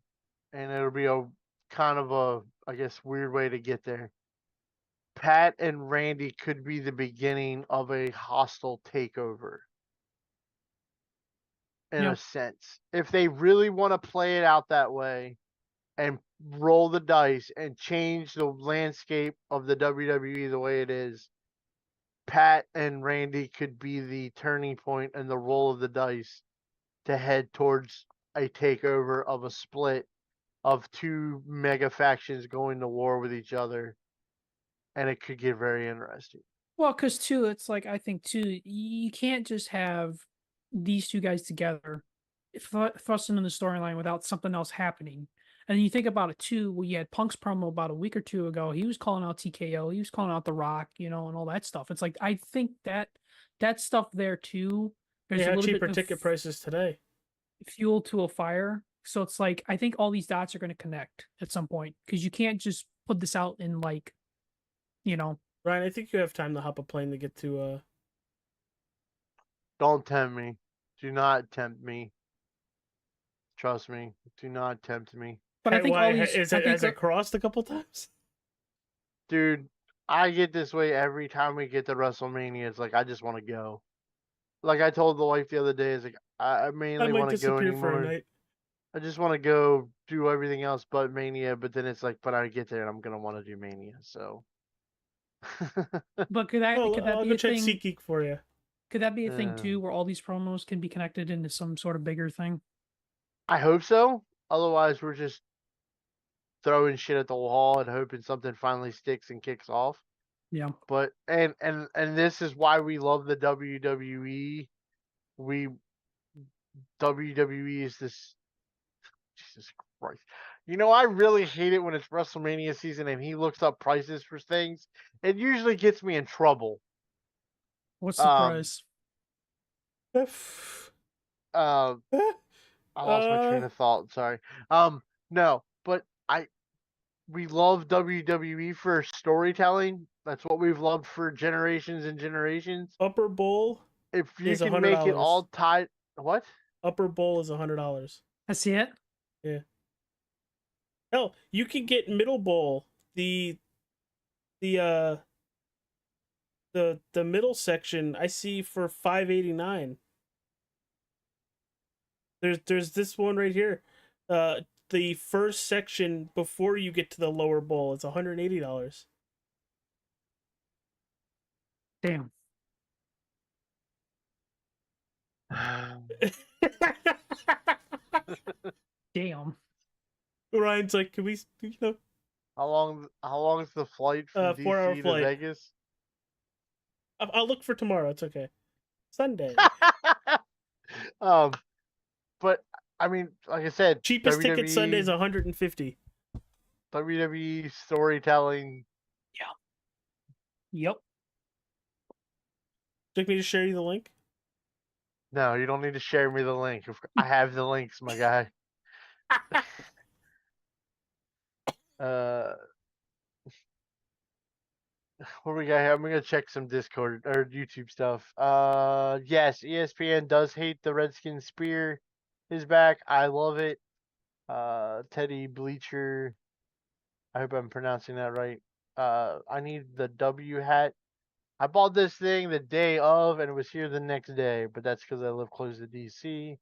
and it'll be a kind of a, I guess, weird way to get there. Pat and Randy could be the beginning of a hostile takeover. In Yeah. a sense, if they really want to play it out that way and roll the dice and change the landscape of the WWE the way it is, Pat and Randy could be the turning point and the roll of the dice to head towards a takeover of a split of two mega factions going to war with each other, and it could get very interesting. Well, because too, it's like I think too, you can't just have these two guys together, thrusting in the storyline without something else happening. And you think about it too, we had Punk's promo about a week or two ago. He was calling out TKO, he was calling out The Rock, and all that stuff. It's like I think that stuff there too. There's They a have little cheaper bit of ticket prices today. fuel to a fire. So it's like I think all these dots are going to connect at some point because you can't just put this out in like, Ryan, I think you have time to hop a plane to get to Don't tempt me. Do not tempt me. Trust me. Do not tempt me. But I think all these has I it, think has it crossed a couple times? Dude, I get this way every time we get to WrestleMania. It's like I just want to go. Like I told the wife the other day, it's like I I mainly might want to go disappear for a anymore. night. I just want to go do everything else but Mania, but then it's like, but I get there and I'm gonna want to do Mania. So, but could that I'll be go a check thing? SeatGeek for you. Could that be a thing too, where all these promos can be connected into some sort of bigger thing? I hope so. Otherwise, we're just throwing shit at the wall and hoping something finally sticks and kicks off. Yeah. But and this is why we love the WWE. WWE is this. Jesus Christ. I really hate it when it's WrestleMania season and he looks up prices for things. It usually gets me in trouble. What's the price? I lost my train of thought. Sorry. No, but we love WWE for storytelling. That's what we've loved for generations and generations. Upper Bowl If you is can make it $100. all tied, what? Upper Bowl is $100. I see it. Yeah. Hell, you can get Middle Bowl, the middle section I see for $5.89. There's this one right here. The first section before you get to the lower bowl is $180. Damn. Damn. Ryan's like, can we, How long is the flight from 4-hour DC to flight. Vegas? I'll look for tomorrow. It's okay. Sunday. but I mean, like I said, Cheapest ticket Sunday is WWE, 150. WWE storytelling. Yep. Do you like me to share you the link? No, you don't need to share me the link. I have the links, my guy. Uh, what we got here? I'm gonna check some Discord or YouTube stuff. Yes, ESPN does hate the Redskins spear is back. I love it. Teddy Bleacher. I hope I'm pronouncing that right. I need the W hat. I bought this thing the day of, and it was here the next day, but that's because I live close to DC.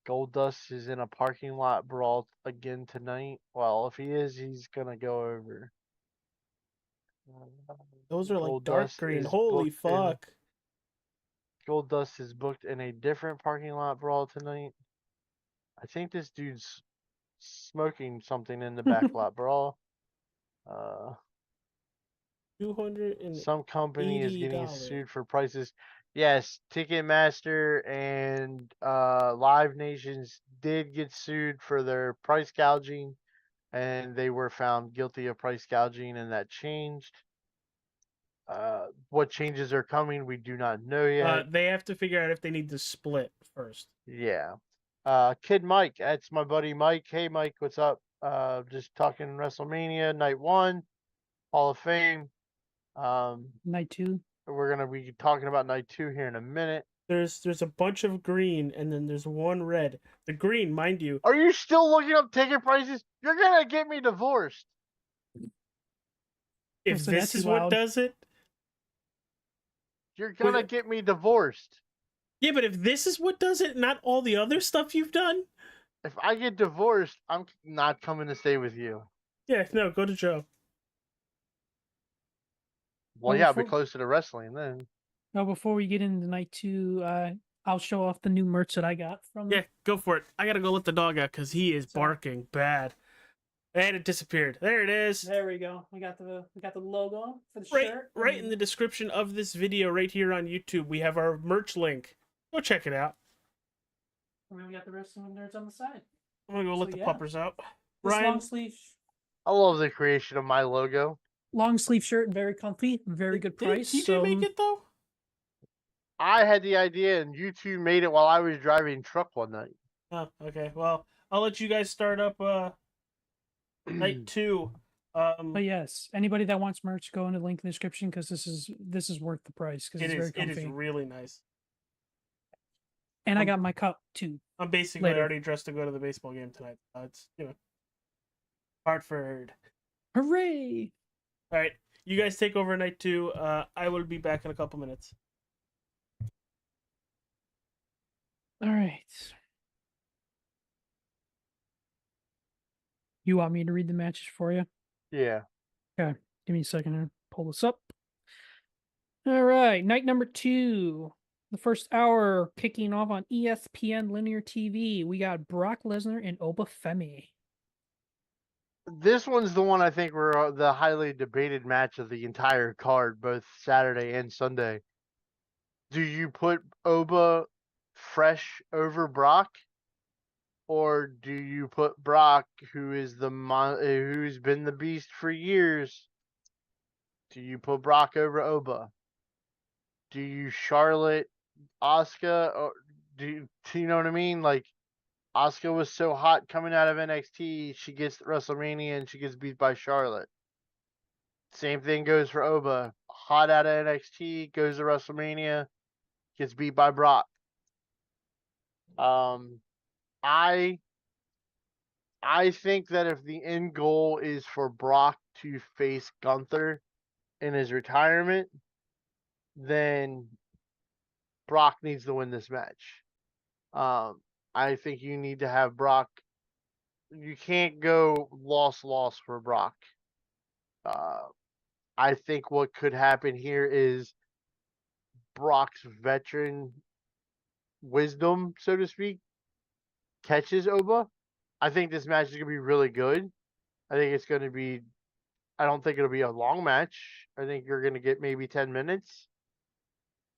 Goldust is in a parking lot brawl again tonight. Well, if he is, he's gonna go over. Those are like dark Goldust green. is Holy booked in. fuck. Goldust is booked in a different parking lot brawl tonight. I think this dude's smoking something in the back lot brawl. Some company is getting $280. sued for prices. Yes, Ticketmaster and Live Nations did get sued for their price gouging, and they were found guilty of price gouging, and that changed. What changes are coming, we do not know yet. They have to figure out if they need to split first. Yeah. Kid Mike, that's my buddy Mike. Hey Mike, what's up? Just talking WrestleMania night 1, Hall of Fame. Night 2. We're gonna be talking about night 2 here in a minute. There's a bunch of green and then there's one red. The green, mind you. Are you still looking up ticket prices? You're gonna get me divorced. If So this that's is loud. what does it. You're gonna get me divorced. Yeah, but if this is what does it, not all the other stuff you've done. If I get divorced, I'm not coming to stay with you. Yeah, no, go to Joe. Well, yeah, I'll be closer to wrestling then. Now, before we get into night 2, I'll show off the new merch that I got from. Yeah, go for it. I gotta go let the dog out because he is barking bad. And it disappeared. There it is. There we go. We got the logo for the Right, shirt. right in the description of this video, right here on YouTube, we have our merch link. Go check it out. And then we got the Wrestling Nerds on the side. I'm gonna go let the puppers out. This Ryan, long sleeve I love the creation of my logo. shirt, very comfy, very good price. Did TJ make it though? I had the idea, and you two made it while I was driving truck one night. Oh, okay. Well, I'll let you guys start up night 2. But yes, anybody that wants merch, go into the link in the description because this is worth the price because it's very it comfy. is really nice. And I got my cup too. I'm basically Later. already dressed to go to the baseball game tonight. It's Hartford. Hooray! All right, you guys take over night 2. I will be back in a couple minutes. All right. You want me to read the matches for you? Yeah. Okay, give me a second to pull this up. All right, night number 2. The first hour kicking off on ESPN Linear TV. We got Brock Lesnar and Oba Femi. This one's the one I think were the highly debated match of the entire card, both Saturday and Sunday. Do you put Oba fresh over Brock, or do you put Brock, who is who's been the beast for years? Do you put Brock over Oba? Do you Charlotte Asuka, or do you know what I mean? Like, Asuka was so hot coming out of NXT, she gets to WrestleMania and she gets beat by Charlotte. Same thing goes for Oba. Hot out of NXT, goes to WrestleMania, gets beat by Brock. I think that if the end goal is for Brock to face Gunther in his retirement, then Brock needs to win this match. I think you need to have Brock. You can't go loss for Brock. I think what could happen here is Brock's veteran wisdom, so to speak, catches Oba. I think this match is going to be really good. I think it's going to be, I don't think it'll be a long match. I think you're going to get maybe 10 minutes.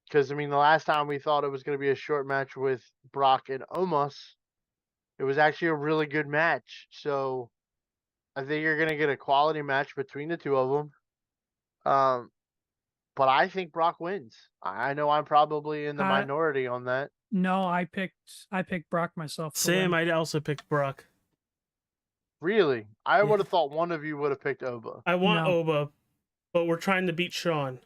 Because I mean, the last time we thought it was going to be a short match with Brock and Omos, it was actually a really good match. So I think you're going to get a quality match between the two of them. But I think Brock wins. I know I'm probably in the I minority on that. no, I picked Brock myself to Sam, win. I also picked Brock. Really, I Yeah. would have thought one of you would have picked Oba. I want No. Oba, but we're trying to beat Sean.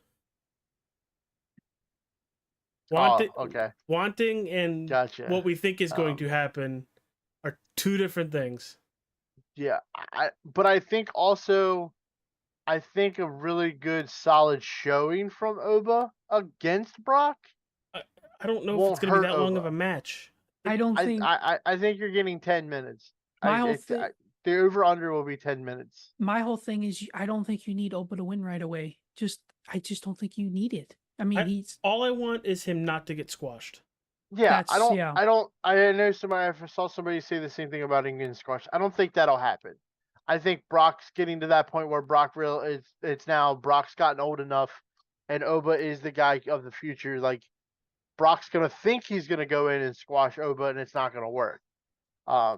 Wanting, Okay, wanting and gotcha. what we think is going Um, to happen are two different things. Yeah, but I think also, I think a really good solid showing from Oba against Brock I don't know if it's won't going to be hurt that long of a Oba. match. I don't think I think you're getting 10 minutes. my whole thing. The over under will be 10 minutes. My whole thing is I don't think you need Oba to win right away. I just don't think you need it. I mean, All I want is him not to get squashed. Yeah, yeah. I know I saw somebody say the same thing about him getting squashed. I don't think that'll happen. I think Brock's getting to that point where it's now Brock's gotten old enough and Oba is the guy of the future. Like Brock's gonna think he's gonna go in and squash Oba and it's not gonna work. I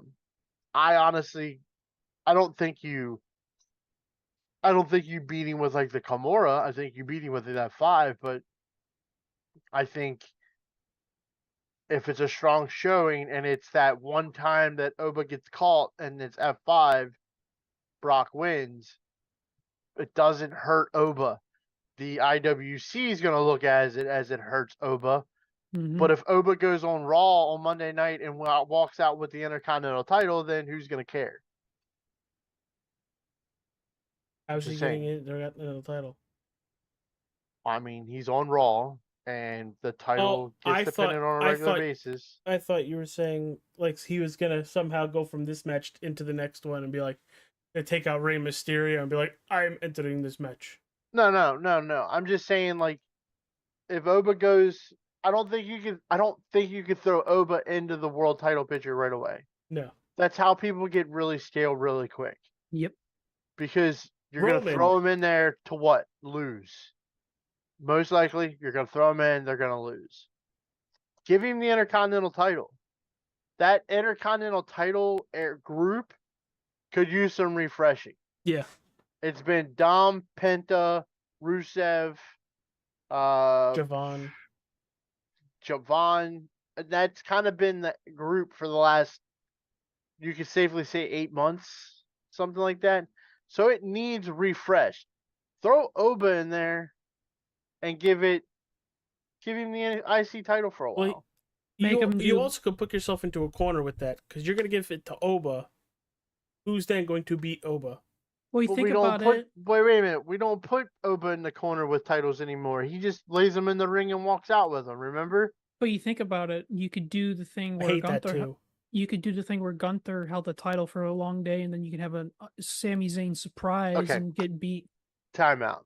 honestly I don't think you beat him with like the Kimura. I think you beat him with that F5, but I think if it's a strong showing and it's that one time that Oba gets caught and it's F5, Brock wins, it doesn't hurt Oba. The IWC is going to look at it as it hurts Oba. Mhm. But if Oba goes on Raw on Monday night and walks out with the Intercontinental title, then who's going to care? How's he Just getting saying. it? They're got the title. I mean, he's on Raw and the title gets dependent on a regular basis. I thought you were saying like he was gonna somehow go from this match into the next one and be like, gonna take out Rey Mysterio and be like, I'm entering this match. No. I'm just saying, like, if Oba goes, I don't think you could throw Oba into the world title picture right away. No. That's how people get really stale really quick. Yep. Because you're going to throw him in there to what? Lose. Most likely, you're going to throw him in, they're going to lose. Give him the Intercontinental title. That Intercontinental title group could use some refreshing. Yeah. It's been Dom, Penta, Rusev, Javon. That's kind of been the group for the last, you could safely say, 8 months, something like that. So it needs refreshed. Throw Oba in there and give him the IC title for a while. You also could put yourself into a corner with that because you're going to give it to Oba. Who's then going to beat Oba? Well, Wait a minute. We don't put Oba in the corner with titles anymore. He just lays them in the ring and walks out with them, remember? But you think about it, you could do the thing where you could do the thing where Gunther held the title for a long day, and then you can have a Sami Zayn surprise and get beat. Timeout.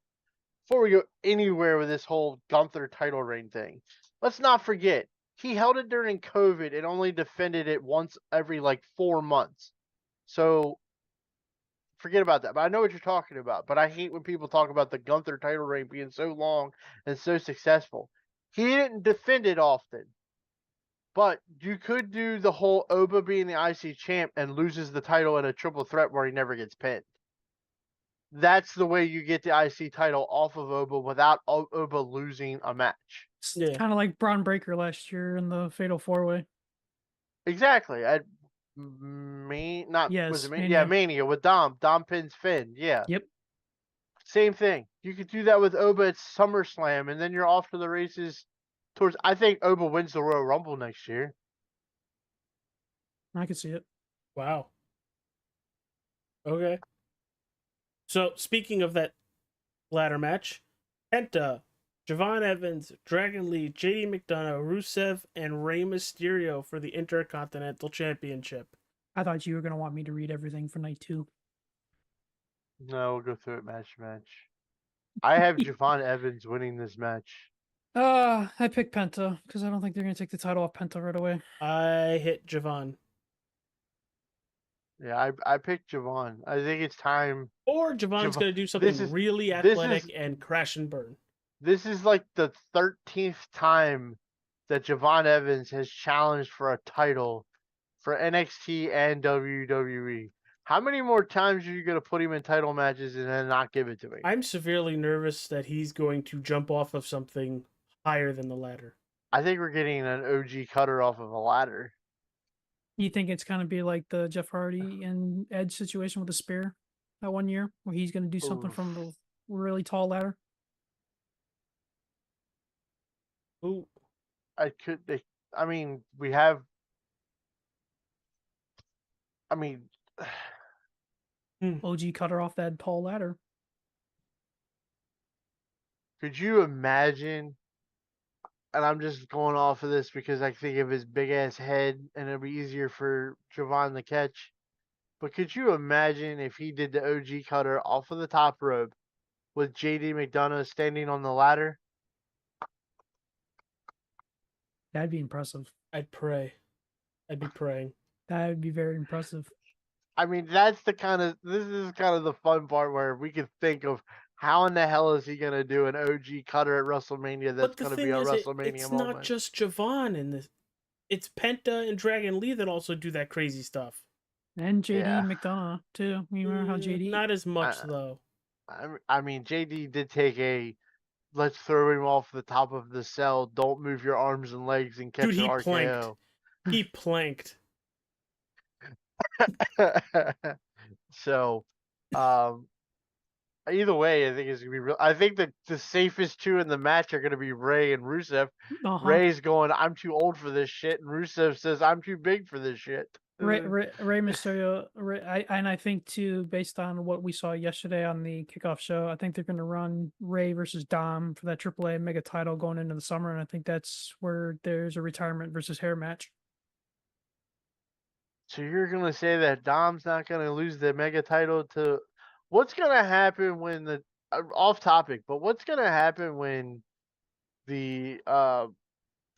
Before we go anywhere with this whole Gunther title reign thing, let's not forget he held it during COVID and only defended it once every like 4 months. So forget about that. But I know what you're talking about. But I hate when people talk about the Gunther title reign being so long and so successful. He didn't defend it often. But you could do the whole Oba being the IC champ and loses the title in a triple threat where he never gets pinned. That's the way you get the IC title off of Oba without Oba losing a match. It's kind of like Braun Breaker last year in the Fatal 4-Way. Exactly. Mania with Dom. Dom pins Finn. Yeah. Yep. Same thing. You could do that with Oba at SummerSlam, and then you're off to the races. I think Oba wins the Royal Rumble next year. I could see it. Wow. Okay. So speaking of that ladder match, Penta, Javon Evans, Dragon Lee, JD McDonough, Rusev, and Rey Mysterio for the Intercontinental Championship. I thought you were going to want me to read everything for night 2. No, we'll go through it match. I have Javon Evans winning this match. I picked Penta because I don't think they're going to take the title off Penta right away. I hit Javon. Yeah, I picked Javon. I think it's time. Or Javon's going to do something really athletic and crash and burn. this is like the 13th time that Javon Evans has challenged for a title for NXT and WWE. How many more times are you going to put him in title matches and then not give it to me? I'm severely nervous that he's going to jump off of something higher than the ladder. I think we're getting an OG cutter off of a ladder. You think it's gonna be like the Jeff Hardy and Edge situation with the spear that one year, where he's gonna do something Oof. from a really tall ladder? Ooh, I mean, we have. I mean, OG cutter off that tall ladder. could you imagine? And I'm just going off of this because I think of his big ass head and it'll be easier for Javon to catch. But could you imagine if he did the OG cutter off of the top rope with JD McDonough standing on the ladder? That'd be impressive. I'd pray. I'd be praying. That would be very impressive. I mean, that's the kind of this is kind of the fun part where we could think of how in the hell is he gonna do an OG cutter at WrestleMania that's But the gonna thing be a is, WrestleMania it's moment. not just Javon in this. It's Penta and Dragon Lee that also do that crazy stuff. And JD Yeah. McDonough too. You remember how JD? Not as much though. I mean, JD did take a let's throw him off the top of the cell. Don't move your arms and legs and catch Dude, he an planked. RKO. He planked. So, either way, I think it's gonna be real. I think that the safest two in the match are gonna be Ray and Rusev. Uh-huh. Ray's going, I'm too old for this shit, and Rusev says, I'm too big for this shit. Rey Mysterio, I think too, based on what we saw yesterday on the kickoff show, I think they're going to run Ray versus Dom for that AAA mega title going into the summer, and I think that's where there's a retirement versus hair match. So you're gonna say that Dom's not gonna lose the mega title to? What's gonna happen when the off topic? But what's gonna happen when the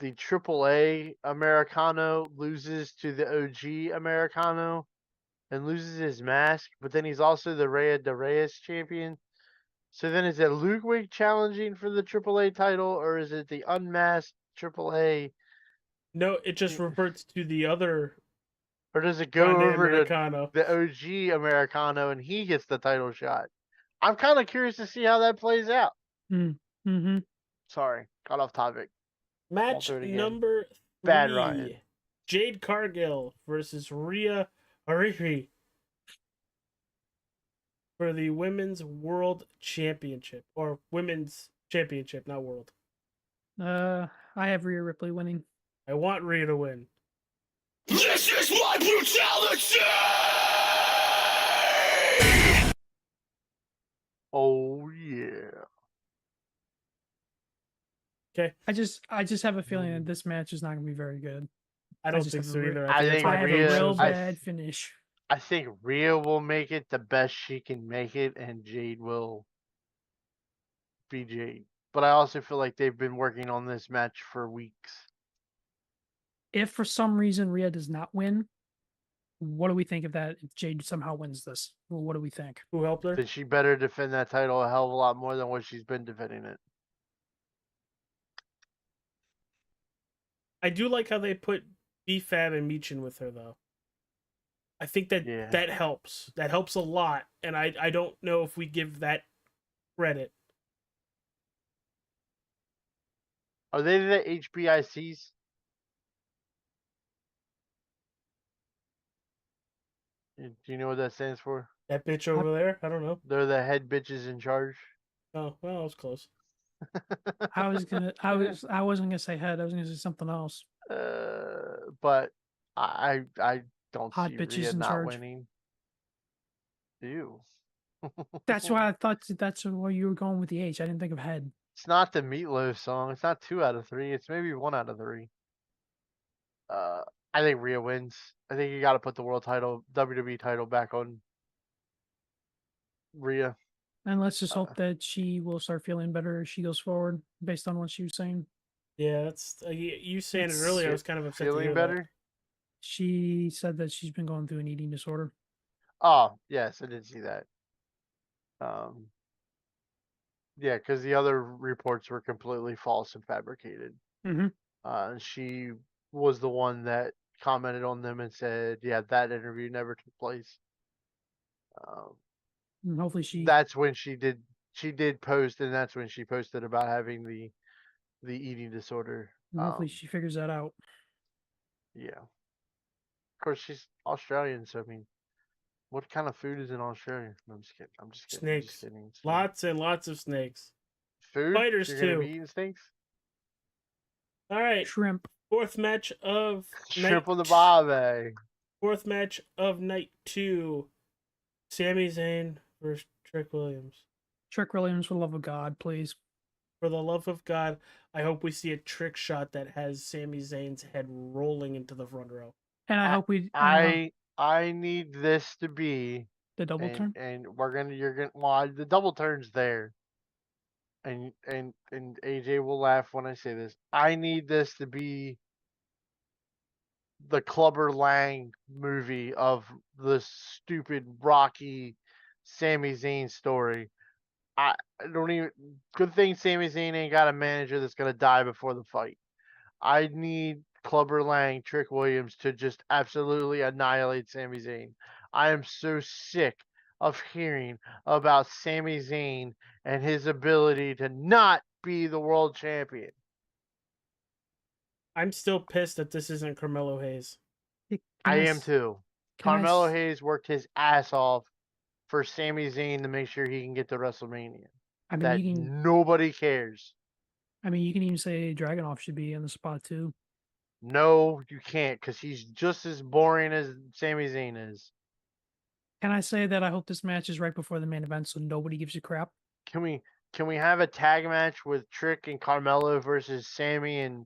AAA Americano loses to the OG Americano and loses his mask, but then he's also the Rey de Reyes champion. So then is it Ludwig challenging for the AAA title, or is it the unmasked AAA, No, it just reverts to the other or does it go Grande over to Americano. the OG Americano and he gets the title shot? I'm kind of curious to see how that plays out. Mm-hmm. Sorry, got off topic. Match do it again. number 3. Bad Ryan. Jade Cargill versus Rhea Ripley for the Women's World Championship. Or Women's Championship, not World. I have Rhea Ripley winning. I want Rhea to win. This is my brutality! Oh yeah. Okay. I just have a feeling that this match is not going to be very good. I don't just think have so a re- either. I that's think why I have Rhea- a real I- bad finish. I think Rhea will make it the best she can make it, and Jade will be Jade. But I also feel like they've been working on this match for weeks. If for some reason Rhea does not win, what do we think of that? If Jade somehow wins this, well, what do we think? Who helped her? That she better defend that title a hell of a lot more than what she's been defending it. I do like how they put B-Fab and Michin with her, though. I think that Yeah. that helps. That helps a lot, and I don't know if we give that credit. Are they the HBICs? Do you know what that stands for? That bitch over there? I don't know. They're the head bitches in charge. Oh, well, I was close. I wasn't gonna say head. I was gonna say something else. But I don't Hot see bitches Rhea in not charge. winning. Ew. That's why I thought that's where you were going with the H. I didn't think of head. It's not the Meatloaf song. It's not 2 out of 3. It's maybe 1 out of 3. I think Rhea wins. I think you got to put the world title, WWE title, back on Rhea. And let's just hope that she will start feeling better as she goes forward, based on what she was saying. Yeah, that's you saying it It's earlier. I was kind of upset to Feeling hear better? She said that she's been going through an eating disorder. Oh, yes, I did see that. Yeah, because the other reports were completely false and fabricated. Mm-hmm. And she was the one that commented on them and said, "Yeah, that interview never took place." Um, And hopefully she that's when she did post, and that's when she posted about having the eating disorder. hopefully she figures that out. Yeah, of course she's Australian, so I mean, what kind of food is in Australia? No, I'm just kidding. I'm just kidding. I'm just Snakes. kidding. It's fine. Lots and lots of snakes. Food? Fighters You're gonna be too. eating snakes? All right. Shrimp. Fourth match of night. Shrimp on the barbie. Fourth match of night 2. Sami Zayn versus Trick Williams. Trick Williams, for the love of God, please. For the love of God, I hope we see a trick shot that has Sami Zayn's head rolling into the front row. And I hope we. I don't know, I need this to be the double turn. and you're gonna well the double turn's there. And AJ will laugh when I say this. I need this to be the Clubber Lang movie of the stupid Rocky Sami Zayn story. I don't even. Good thing Sami Zayn ain't got a manager that's gonna die before the fight. I need Clubber Lang, Trick Williams to just absolutely annihilate Sami Zayn. I am so sick of hearing about Sami Zayn and his ability to not be the world champion. I'm still pissed that this isn't Carmelo Hayes. I am too. can I Carmelo s- Hayes worked his ass off for Sami Zayn to make sure he can get to WrestleMania. I mean, That you can. nobody cares. I mean, you can even say Dragunov should be in the spot too. No, you can't, because he's just as boring as Sami Zayn is. Can I say that I hope this match is right before the main event, so nobody gives you crap? Can we have a tag match with Trick and Carmelo versus Sammy and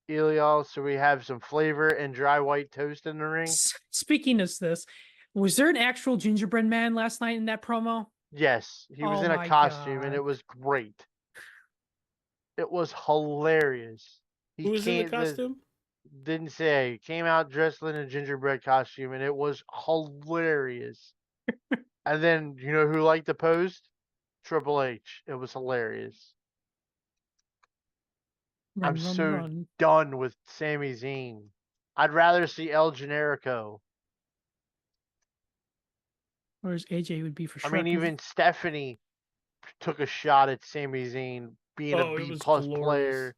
Eliel so we have some flavor and dry white toast in the ring? Speaking of this, was there an actual gingerbread man last night in that promo? Yes, he was Oh in a my costume and God. it was great. It was hilarious. He Who was in the came costume? didn't say came out dressed in a gingerbread costume and it was hilarious. And then you know who liked the post? Triple H. It was hilarious. I'm Run, run, so run. done with Sami Zayn. I'd rather see El Generico. Whereas AJ would be for I Shrek. mean, even Stephanie took a shot at Sami Zayn being a Oh, it B was plus glorious. player.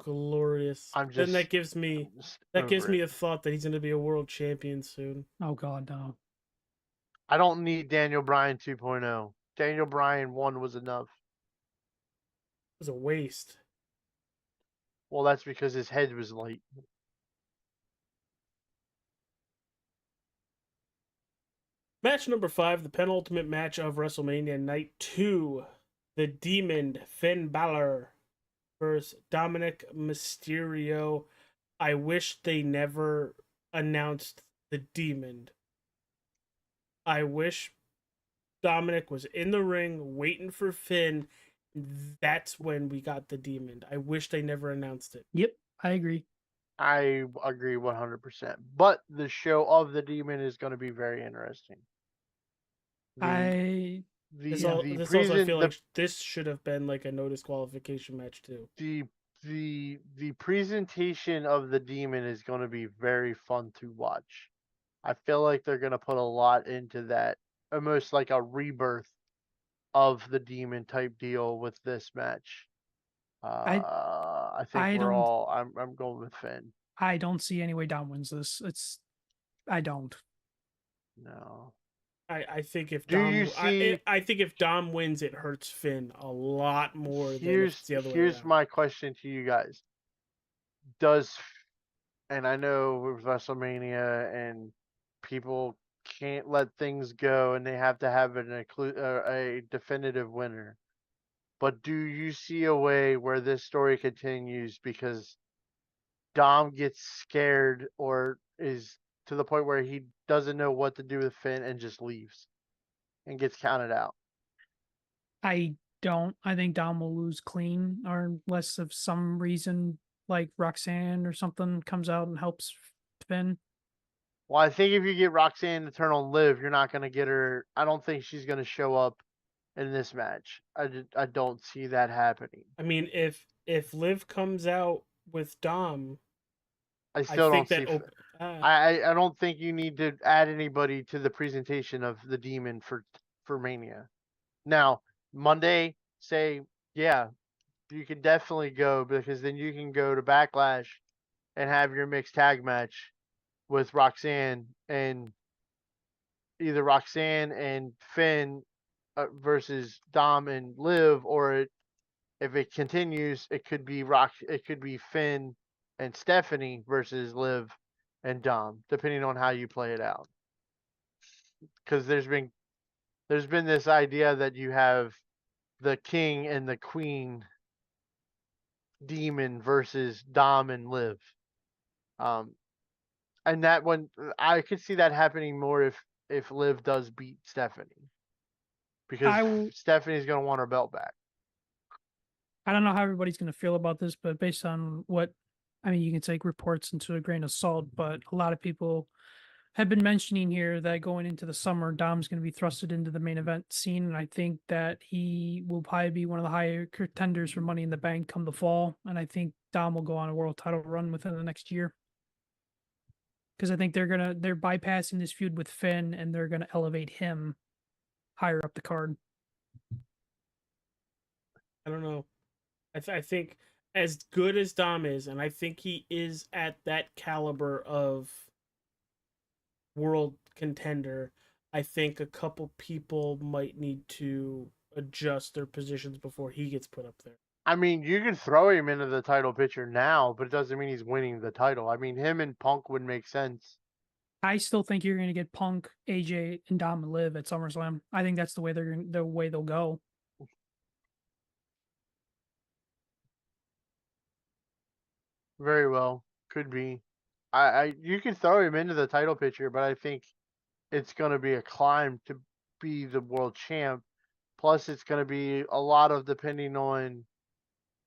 Glorious. I'm Then just that gives me over me it. a thought that he's going to be a world champion soon. Oh God, no. I don't need Daniel Bryan 2.0. Daniel Bryan 1 was enough. It was a waste. Well, that's because his head was light. Match number 5, the penultimate match of WrestleMania Night 2. The Demon, Finn Balor versus Dominic Mysterio. I wish they never announced the Demon. I wish Dominic was in the ring waiting for Finn. That's when we got the Demon. I wish they never announced it. Yep, I agree. I agree 100%. But the show of the Demon is going to be very interesting. I This also I feel like this should have been like a no disqualification match too. The presentation of the Demon is going to be very fun to watch. I feel like they're going to put a lot into that, almost like a rebirth of the Demon type deal with this match. I think I we're don't all. I'm going with Finn. I don't see any way Dom wins this. I don't. No. I think if Do you Dom see? I think if Dom wins, it hurts Finn a lot more than if it's the other way Here's around. my question to you guys. Does and I know with WrestleMania and people can't let things go and they have to have a definitive winner. But do you see a way where this story continues because Dom gets scared or is to the point where he doesn't know what to do with Finn and just leaves and gets counted out? I don't. I think Dom will lose clean, or unless of some reason like Roxanne or something comes out and helps Finn. Well, I think if you get Roxanne to turn on Liv, you're not going to get her. I don't think she's going to show up in this match. I don't see that happening. I mean, if Liv comes out with Dom, I I still think don't that see. uh, I don't think you need to add anybody to the presentation of the Demon for Mania. Now Monday, say yeah, you could definitely go because then you can go to Backlash and have your mixed tag match with Roxanne and either Roxanne and Finn versus Dom and Liv, or if it continues, it could be It could be Finn and Stephanie versus Liv and Dom, depending on how you play it out. Because there's been this idea that you have the King and the Queen Demon versus Dom and Liv. Um, and that one I could see that happening more if Liv does beat Stephanie, because I Stephanie's gonna want her belt back. I don't know how everybody's going to feel about this, but based on what, I mean, you can take reports into a grain of salt, but a lot of people have been mentioning here that going into the summer, Dom's going to be thrusted into the main event scene. And I think that he will probably be one of the higher contenders for Money in the Bank come the fall. And I think Dom will go on a world title run within the next year. Because I think they're bypassing this feud with Finn and they're gonna elevate him higher up the card. I don't know. I think as good as Dom is, and I think he is at that caliber of world contender, I think a couple people might need to adjust their positions before he gets put up there. I mean, you can throw him into the title picture now, but it doesn't mean he's winning the title. I mean, him and Punk would make sense. I still think you're gonna get Punk, AJ, and Dom and Liv at SummerSlam. I think that's the way they'll go. Very well, could be. I you can throw him into the title picture, but I think it's gonna be a climb to be the world champ. Plus, it's gonna be a lot of depending on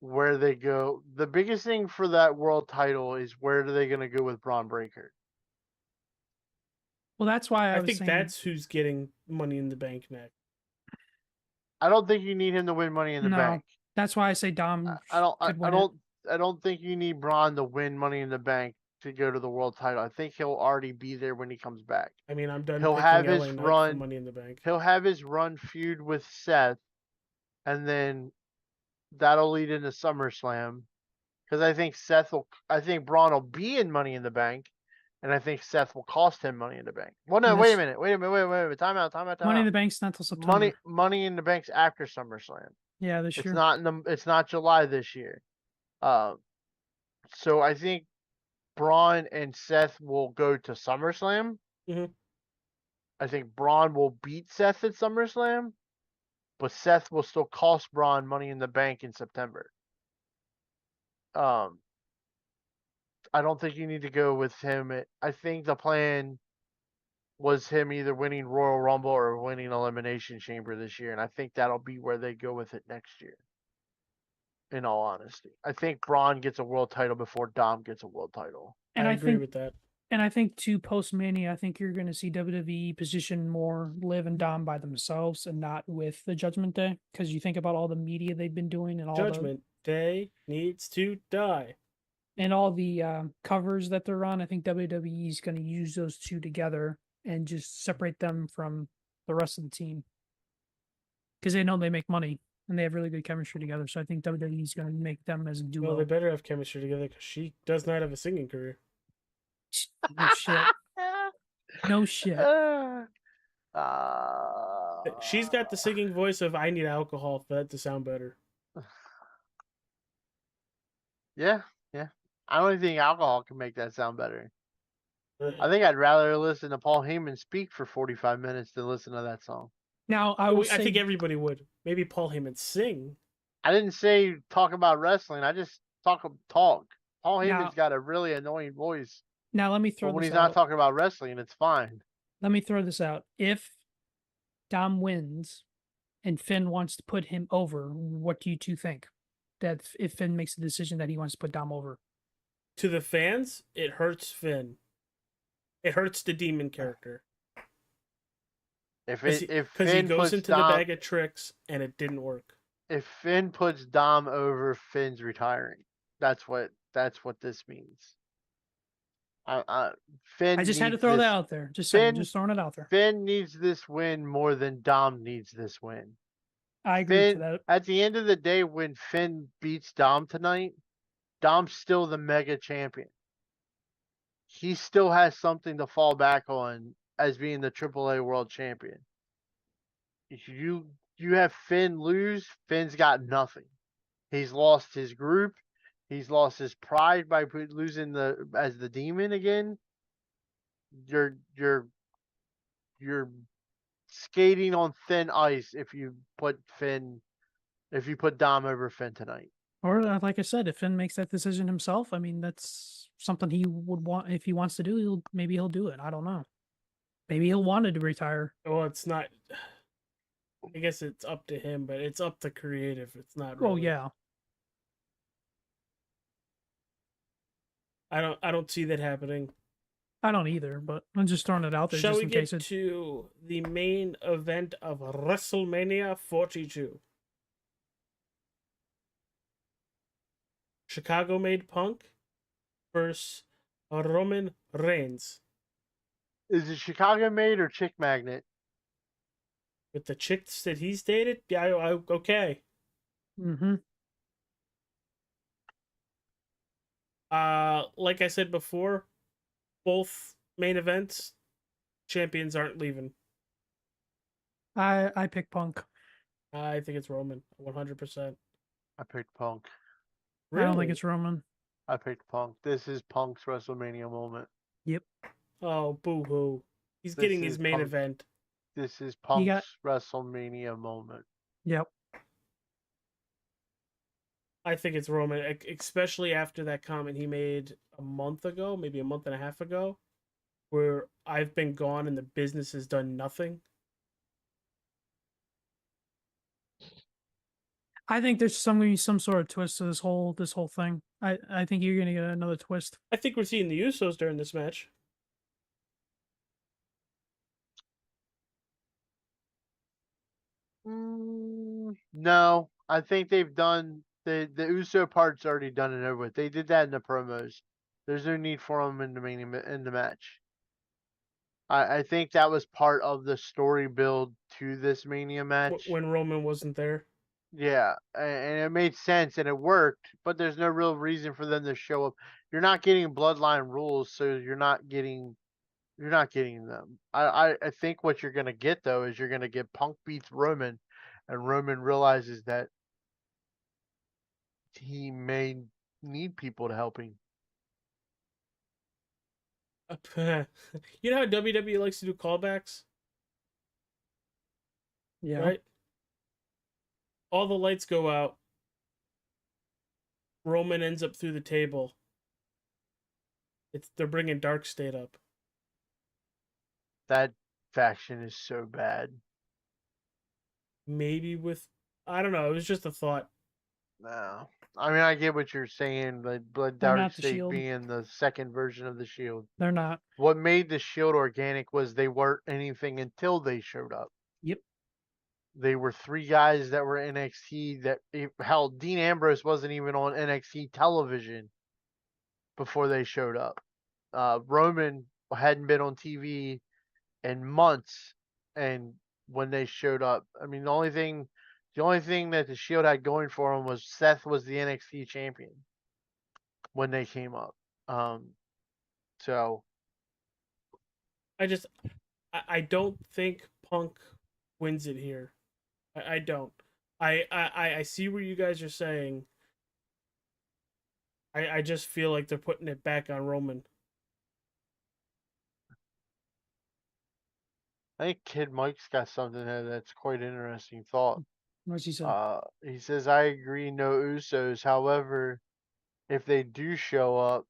where they go. The biggest thing for that world title is where are they gonna go with Braun Breaker? Well, that's why I I was think saying that's who's getting Money in the Bank next. I don't think you need him to win Money in the no. Bank. That's why I say Dom could I win it. don't think you need Braun to win Money in the Bank to go to the world title. I think he'll already be there when he comes back. I mean, I'm done He'll picking have LA his Knight for run. Money in the Bank. He'll have his run feud with Seth, and then that'll lead into SummerSlam. Because I think Braun will be in Money in the Bank, and I think Seth will cost him Money in the Bank. Well, no, And wait a this minute, wait a minute, wait a minute, time out, time out, time Money in out. the Bank's not till September. Money in the Bank's after SummerSlam. Yeah, this year. It's not July this year. So I think Braun and Seth will go to SummerSlam. Mhm. I think Braun will beat Seth at SummerSlam, but Seth will still cost Braun Money in the Bank in September. I don't think you need to go with him. I think the plan was him either winning Royal Rumble or winning Elimination Chamber this year, and I think that'll be where they go with it next year. In all honesty, I think Braun gets a world title before Dom gets a world title. And I I agree think with that. And I think to post Mania, I think you're going to see WWE position more Liv and Dom by themselves and not with the Judgment Day. Because you think about all the media they've been doing and Judgment Day needs to die. all the covers that they're on. I think WWE is going to use those two together and just separate them from the rest of the team because they know they make money and they have really good chemistry together. So I think WWE is going to make them as a duo. Well, they better have chemistry together because she does not have a singing career. No shit. No shit. She's got the singing voice of "I need alcohol" for that to sound better. Yeah, yeah. I don't think alcohol can make that sound better. Uh, I think I'd rather listen to Paul Heyman speak for 45 minutes than listen to that song. Now I think everybody would. Maybe Paul Heyman sing. I didn't say talk about wrestling. I just talk. Paul Now- Heyman's got a really annoying voice, Now let me throw but when this he's out. not talking about wrestling, it's fine. Let me throw this out. If Dom wins and Finn wants to put him over, what do you two think? That if Finn makes the decision that he wants to put Dom over? To the fans, it hurts Finn. It hurts the demon character. If Because he Finn goes puts into the Dom, bag of tricks and it didn't work. if Finn puts Dom over, Finn's retiring. That's what this means. I Finn just had to needs throw that this. out there. Just saying, Finn just throwing it out there. Finn needs this win more than Dom needs this win. I agree with Finn, that. at the end of the day, when Finn beats Dom tonight, Dom's still the mega champion. He still has something to fall back on as being the AAA world champion. If you have Finn lose, Finn's got nothing. He's lost his group. He's lost his pride by losing as the demon again. You're skating on thin ice if you put Dom over Finn tonight. Or like I said, if Finn makes that decision himself, I mean that's something he would want. If he wants to do, maybe he'll do it. I don't know. Maybe he'll want to retire. Well, it's not. I guess it's up to him, but it's up to creative. It's not. Oh Really. yeah. I don't see that happening. I don't either, but I'm just throwing it out there Shall just we in get case it. to the main event of WrestleMania 42? Chicago made Punk versus Roman Reigns. Is it Chicago made or Chick Magnet? With the chicks that he's dated? Yeah, okay. Mm-hmm. Like I said before, both main events, champions aren't leaving. I pick Punk. I think it's Roman, 100%. I picked Punk. I don't think it's Roman. I picked Punk. This is Punk's WrestleMania moment. Yep. Oh, boo-hoo. He's This getting is his main Punk. event. This is Punk's WrestleMania moment. Yep. I think it's Roman, especially after that comment he made a month ago, maybe a month and a half ago, where I've been gone and the business has done nothing. I think there's going to be some sort of twist to this whole thing. I think you're going to get another twist. I think we're seeing the Usos during this match. No, I think they've done the Uso part's already done and over with. They did that in the promos. There's no need for them in the match. I think that was part of the story build to this Mania match. When Roman wasn't there. Yeah, and it made sense and it worked, but there's no real reason for them to show up. You're not getting bloodline rules, so you're not getting them. I think what you're gonna get though is you're gonna get Punk beats Roman, and Roman realizes that he may need people to help him. You know how WWE likes to do callbacks? Yeah. Right? All the lights go out. Roman ends up through the table. They're bringing Dark State up. That faction is so bad. Maybe I don't know. It was just a thought. No. I mean, I get what you're saying, but They're Dark not the State Shield. being the second version of the Shield. They're not. What made the Shield organic was they weren't anything until they showed up. Yep. They were three guys that were NXT hell, Dean Ambrose wasn't even on NXT television before they showed up. Roman hadn't been on TV in months, and when they showed up, I mean, the only thing that the Shield had going for them was Seth was the NXT champion when they came up. So I don't think Punk wins it here. I don't. I see what you guys are saying. I just feel like they're putting it back on Roman. I think Kid Mike's got something there that's quite interesting thought. What's he say? He says, I agree, no Usos. However, if they do show up,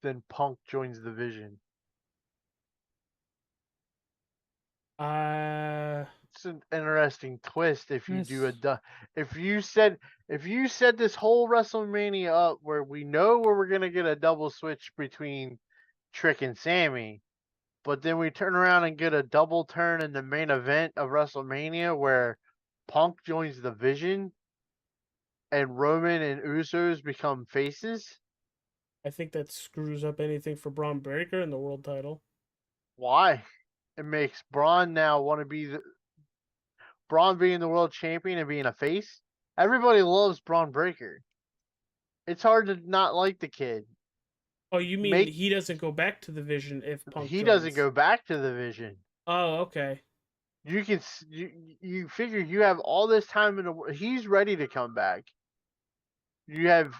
then Punk joins the Vision. It's an interesting twist if you do if you said this whole WrestleMania up where we know where we're gonna get a double switch between Trick and Sammy, But then we turn around and get a double turn in the main event of WrestleMania where Punk joins the Vision and Roman and Usos become faces. I think that screws up anything for Braun Breaker in the world title. Why? It makes Braun now want to be Braun being the world champion and being a face. Everybody loves Braun Breaker. It's hard to not like the kid. Oh, you mean he doesn't go back to the Vision if Punk He joins? doesn't go back to the Vision. Oh, okay. You figure you have all this time in the world. He's ready to come back. You have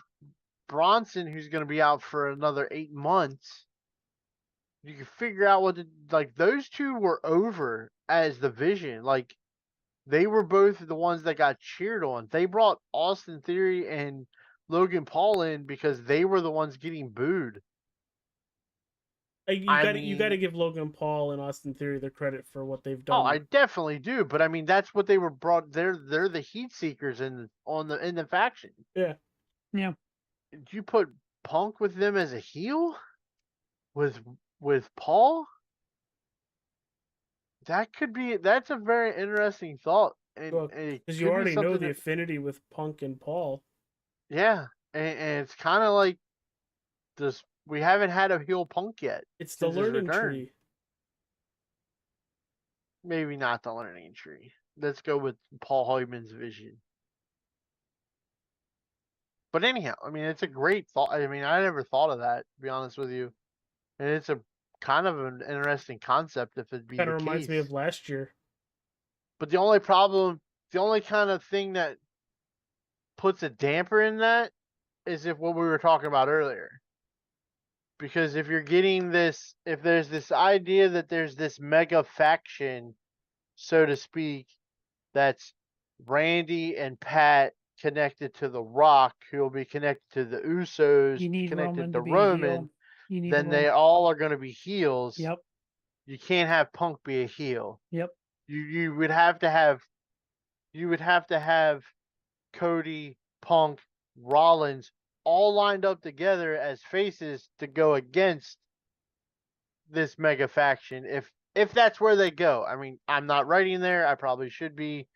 Bronson who's going to be out for another 8 months. You can figure out like those two were over as the Vision. Like they were both the ones that got cheered on. They brought Austin Theory and Logan Paul in because they were the ones getting booed. You got to give Logan Paul and Austin Theory the credit for what they've done. Oh, I definitely do, but I mean that's what they were brought. They're the heat seekers in the faction. Yeah. Yeah. Did you put Punk with them as a heel with Paul? That's a very interesting thought. And because you already know the affinity with Punk and Paul. Yeah, and it's kind of like this. We haven't had a heel Punk yet. It's the learning tree. Maybe not the learning tree. Let's go with Paul Heyman's Vision. But anyhow, I mean, it's a great thought. I mean, I never thought of that, to be honest with you. And it's a kind of an interesting concept if it'd be Kind the of reminds case. me of last year. But the only kind of thing that puts a damper in that is if what we were talking about earlier. Because if you're getting this, if there's this idea that there's this mega faction, so to speak, that's Randy and Pat connected to The Rock, who will be connected to the Usos, You need connected Roman to to be Roman, then they all are going to be heels. Yep. You can't have Punk be a heel. Yep. You would have to have Cody, Punk, Rollins all lined up together as faces to go against this mega faction if that's where they go. I mean, I'm not writing there. I probably should be.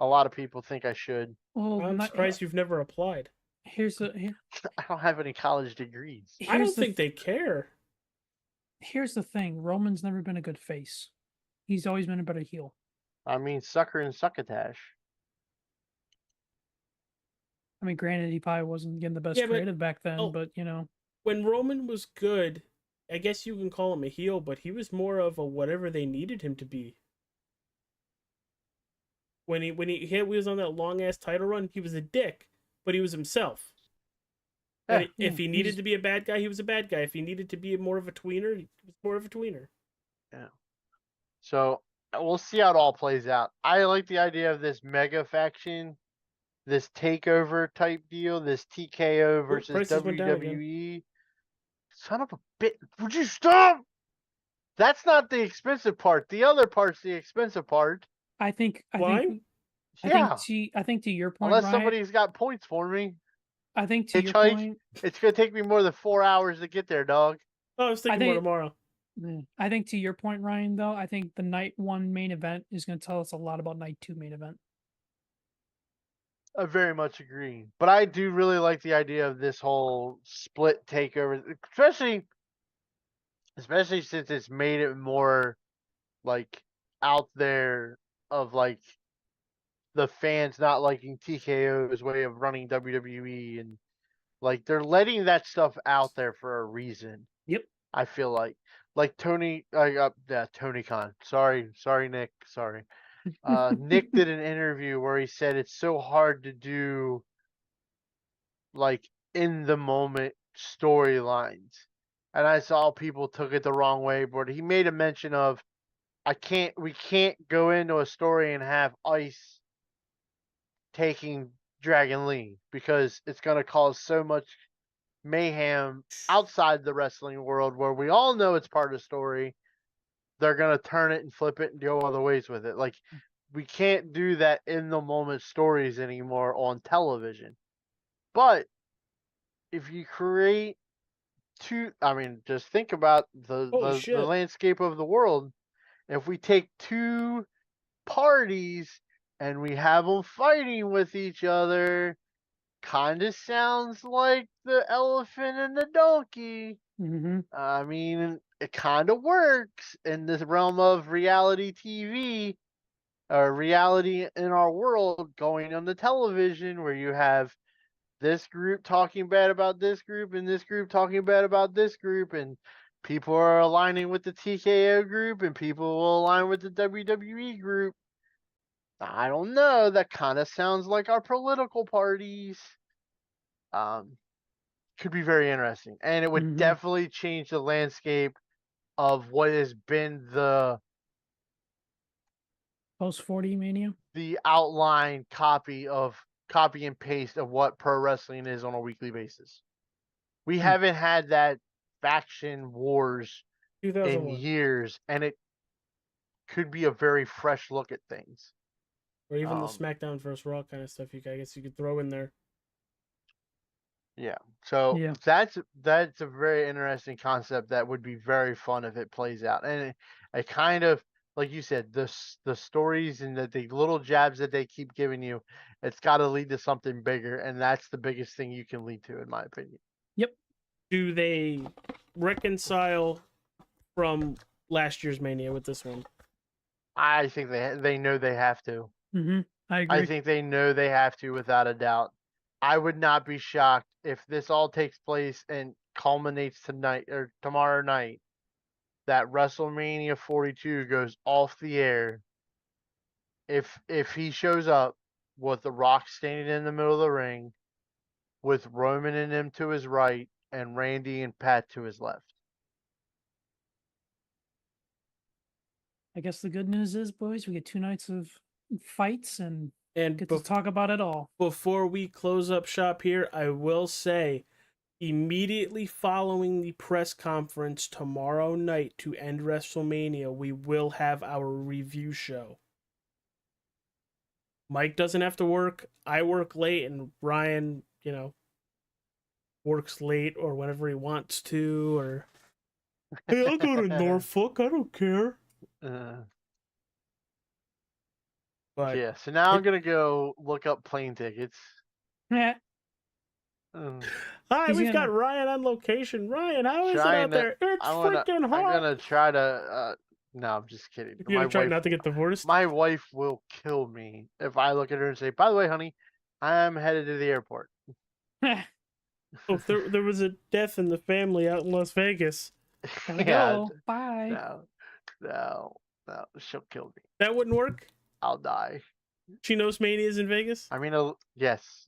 A lot of people think I should. Well, I'm surprised you've never applied. Here's the I don't have any college degrees. I don't think they care. Here's the thing. Roman's never been a good face. He's always been a better heel. I mean, sucker and succotash. I mean, granted, he probably wasn't getting the best creative back then, but you know, when Roman was good, I guess you can call him a heel, but he was more of a whatever they needed him to be. When he was on that long ass title run, he was a dick, but he was himself. Yeah, if he needed to be a bad guy, he was a bad guy. If he needed to be more of a tweener, he was more of a tweener. Yeah. So we'll see how it all plays out. I like the idea of this mega faction, this takeover type deal, this TKO versus WWE. Son of a bit! Would you stop? That's not the expensive part. The other part's the expensive part. I think to your point, unless Ryan, somebody's got points for me. I think to your point, it's gonna take me more than 4 hours to get there, dog. Oh, I was thinking more tomorrow. I think to your point, Ryan, though, I think the night 1 main event is going to tell us a lot about night 2 main event. I very much agree, but I do really like the idea of this whole split takeover, especially since it's made it more like out there of like the fans not liking TKO's way of running WWE, and like they're letting that stuff out there for a reason. Yep. I feel like Tony Khan. Sorry, Nick. Sorry. Nick did an interview where he said it's so hard to do like in the moment storylines. And I saw people took it the wrong way, but he made a mention of we can't go into a story and have Ice taking Dragon Lee because it's going to cause so much mayhem outside the wrestling world where we all know it's part of the story. They're going to turn it and flip it and go other ways with it. Like, we can't do that in the moment stories anymore on television. But if you create I mean, just think about Holy the shit. landscape of the world. If we take two parties and we have them fighting with each other, kind of sounds like the elephant and the donkey. Mm-hmm. I mean, it kind of works in this realm of reality TV or reality in our world going on the television where you have this group talking bad about this group and this group talking bad about this group and people are aligning with the TKO group and people will align with the WWE group. I don't know. That kind of sounds like our political parties. Um, could be very interesting, and it would Mm-hmm. definitely change the landscape of what has been Post 40 Mania. the outline copy and paste of what pro wrestling is on a weekly basis. We haven't had that faction wars in 2001. years, and it could be a very fresh look at things. Or even the Um, SmackDown vs. Raw kind of stuff. I guess you could throw in there. yeah, so Yeah. that's a very interesting concept that would be very fun if it plays out, and it kind of like you said, the stories and the little jabs that they keep giving you, it's got to lead to something bigger, and that's the biggest thing you can lead to, in my opinion. Yep. Do they reconcile from last year's Mania with this one? I think they know they have to. Mm-hmm. I agree. I think they know they have to, without a doubt. I would not be shocked if this all takes place and culminates tonight or tomorrow night, that WrestleMania 42 goes off the air. If he shows up with The Rock standing in the middle of the ring, with Roman and him to his right, and Randy and Pat to his left. I guess the good news is, boys, we get 2 nights of fights and And get to talk about it all. before we close up shop here, I will say, immediately following the press conference tomorrow night to end WrestleMania, we will have our review show. Mike doesn't have to work. I work late, and Ryan, works late or whenever he wants to, or hey, I'll go to Norfolk. I don't care. But Yeah, so now I'm gonna go look up plane tickets. Yeah. Hi, He's we've got gonna- Ryan on location. Ryan, how is it Trying out to- there? It's freaking I'm hot. gonna try to. No, I'm just kidding. You're gonna try not to get divorced? My wife will kill me if I look at her and say, "By the way, honey, I'm headed to the airport." Oh, there was a death in the family out in Las Vegas. Gotta go. Bye. No, she'll kill me. That wouldn't work? I'll die. She knows Mania's in Vegas? I mean, yes,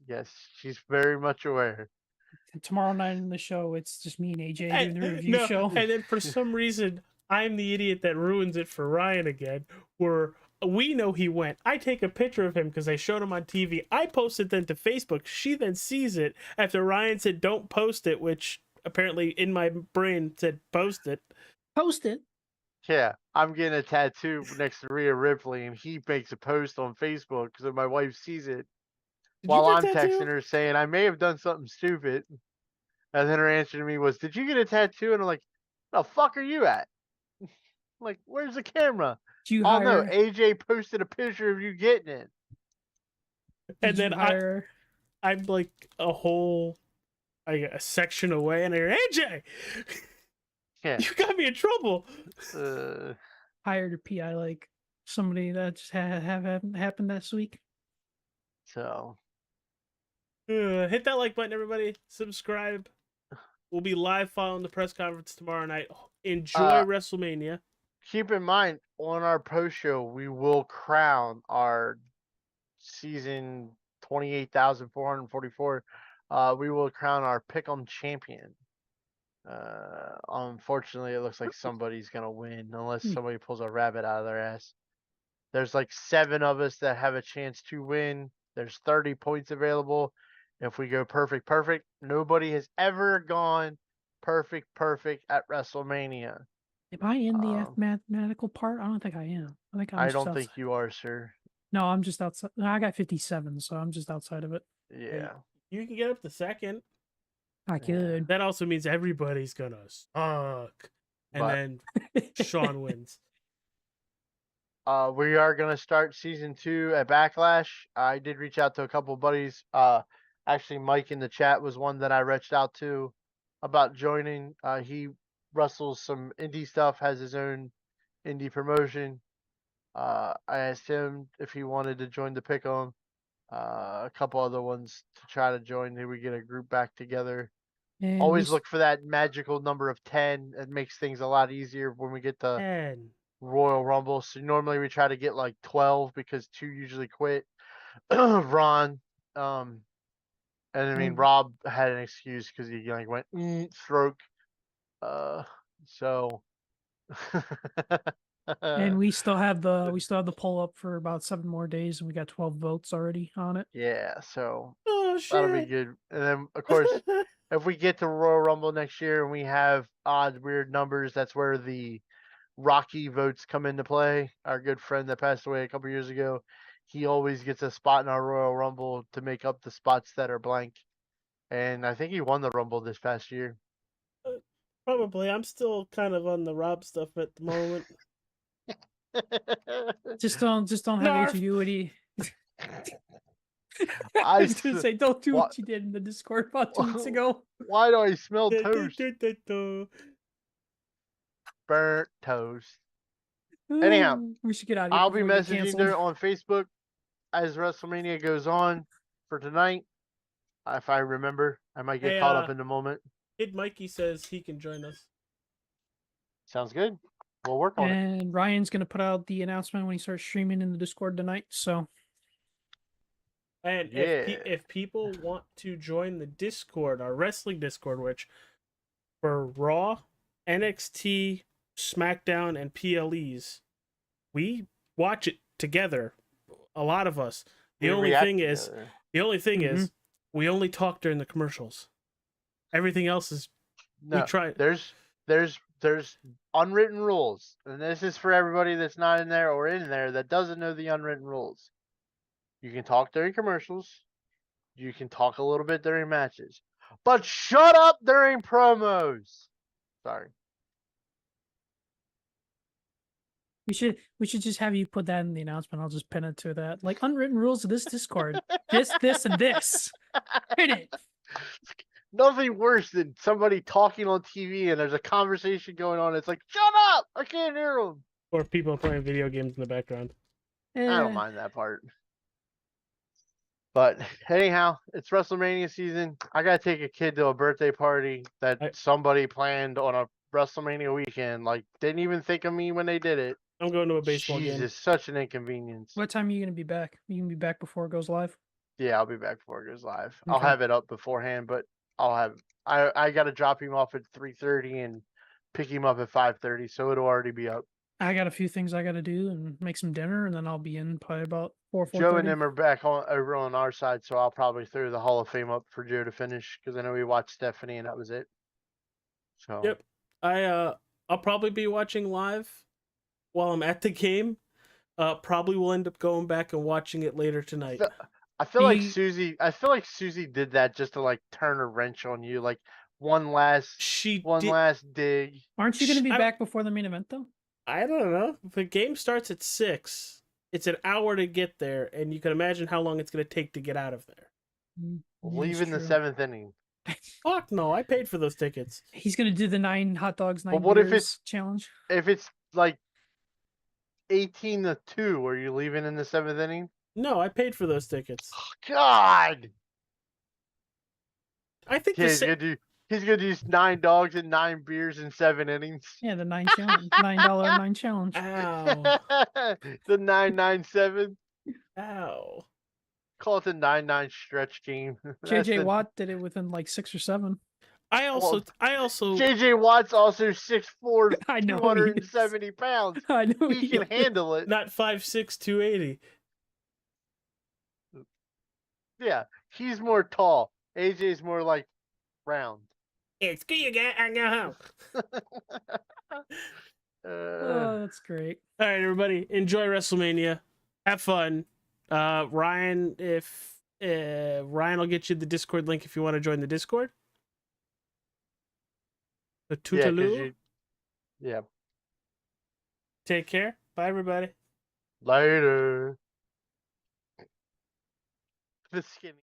she's very much aware. Tomorrow night in the show, it's just me and AJ doing the review show. And then for some reason, I'm the idiot that ruins it for Ryan again, where we know he went. I take a picture of him because I showed him on TV. I post it then to Facebook. She then sees it after Ryan said, don't post it, which apparently in my brain said, post it. Post it. Yeah, I'm getting a tattoo next to Rhea Ripley, and he makes a post on Facebook so my wife sees it Did while you I'm get a tattoo? texting her saying I may have done something stupid. And then her answer to me was, "Did you get a tattoo?" And I'm like, "The fuck are you at? Like, where's the camera?" Do you Oh no, hire? AJ posted a picture of you getting it. And did then you hire? I'm like a section away, and I hear, AJ, Yeah. you got me in trouble. Hired a PI like somebody that just have happened this week. So Hit that like button, everybody. Subscribe. We'll be live following the press conference tomorrow night. Enjoy WrestleMania. keep in mind, on our post show, we will crown our season 28,444. We will crown our Pick'em champion. Unfortunately, it looks like somebody's gonna win unless somebody pulls a rabbit out of their ass. There's like 7 of us that have a chance to win. There's 30 points available. If we go perfect, nobody has ever gone perfect at WrestleMania. Am I in the mathematical part? I don't think I am. I think I don't think you are, sir. No, I'm just outside. I got 57, so I'm just outside of it. Yeah. You can get up to second. I could. That also means everybody's gonna suck, and But- then Sean wins. We are gonna start season 2 at Backlash. I did reach out to a couple buddies. Actually, Mike in the chat was one that I reached out to about joining. He wrestles some indie stuff, has his own indie promotion. I asked him if he wanted to join the Pick'em. A couple other ones to try to join. Maybe we get a group back together. And Always look for that magical number of 10. It makes things a lot easier when we get the And Royal Rumble. So normally we try to get like 12 because 2 usually quit. Ron, and I mean Rob had an excuse because he like went stroke. So and we still have the poll up for about 7 more days, and we got 12 votes already on it. yeah, so oh that'll be shit! good. And then of course if we get to Royal Rumble next year and we have odd weird numbers, that's where the Rocky votes come into play. Our good friend that passed away a couple years ago, he always gets a spot in our Royal Rumble to make up the spots that are blank. And I think he won the Rumble this past year. Probably. I'm still kind of on the Rob stuff at the moment. Just don't have Narf. H do what he. I I was gonna s- say, don't do what- what you did in the Discord about 2 weeks ago. Why do I smell toast? Hey, Burnt toast. Anyhow, We should get out of here. I'll be before we get messaging canceled. her on Facebook as WrestleMania goes on for tonight. If I remember, I might get Hey, caught up in the moment. Kid Mikey says he can join us. Sounds good. We'll work on it. And Ryan's gonna put out the announcement when he starts streaming in the Discord tonight. So And Yeah. if people want to join the Discord, our wrestling Discord, which for Raw, NXT, SmackDown, and PLEs, we watch it together. A lot of us. The We only react thing is, together. we only talk during the commercials. Everything else is No, try- there's unwritten rules, and this is for everybody that's not in there or in there that doesn't know the unwritten rules. You can talk during commercials. You can talk a little bit during matches, but shut up during promos. Sorry. we should just have you put that in the announcement. I'll just pin it to that. Like unwritten rules of this Discord. this, and this. Pin it. Nothing worse than somebody talking on TV and there's a conversation going on. It's like, shut up! I can't hear them. or people playing video games in the background. I don't Eh, mind that part. But anyhow, it's WrestleMania season. I gotta take a kid to a birthday party that somebody planned on a WrestleMania weekend. Like, didn't even think of me when they did it. I'm going to a baseball Jesus, game. such an inconvenience. What time are you gonna be back? You can be back before it goes live. Yeah, I'll be back before it goes live. I'll Okay. have it up beforehand, but I gotta drop him off at 3:30 and pick him up at 5:30, so it'll already be up. I got a few things I gotta do and make some dinner, and then I'll be in probably about 4:30. Joe and them are back over on our side, so I'll probably throw the Hall of Fame up for Joe to finish because I know we watched Stephanie and that was it. So Yep. I'll probably be watching live while I'm at the game. Probably will end up going back and watching it later tonight. I feel like The- Susie did that just to like turn a wrench on you, like one last dig. Aren't you gonna be I- back before the main event though? I don't know. If the game starts at 6, it's an hour to get there, and you can imagine how long it's going to take to get out of there. Leave in the true. 7th inning. Fuck no, I paid for those tickets. He's gonna do the 9 hot dogs, 9 what if beers it's- challenge. If it's like 18-2, are you leaving in the 7th inning? No, I paid for those tickets. God. I think Yeah, he's gonna do 9 dogs and 9 beers in 7 innings. Yeah, the 9 challenge, $9 9 challenge. Ow. The 997. Ow. Call it the 9-9 stretch game. That's JJ the- Watt did it within like 6 or 7. I also JJ Watt's also 6'4", I know he is. 270 pounds. I know He can is. handle it. not 5'6", 280. Yeah, he's more tall. AJ's more like round. It's good you get and go home. Oh, that's great. All right, everybody, enjoy WrestleMania. Have fun. Ryan, if Ryan will get you the Discord link if you want to join the Discord. The Yeah, 'cause Tootaloo. yeah. Take care. Bye, everybody. Later. The skinny.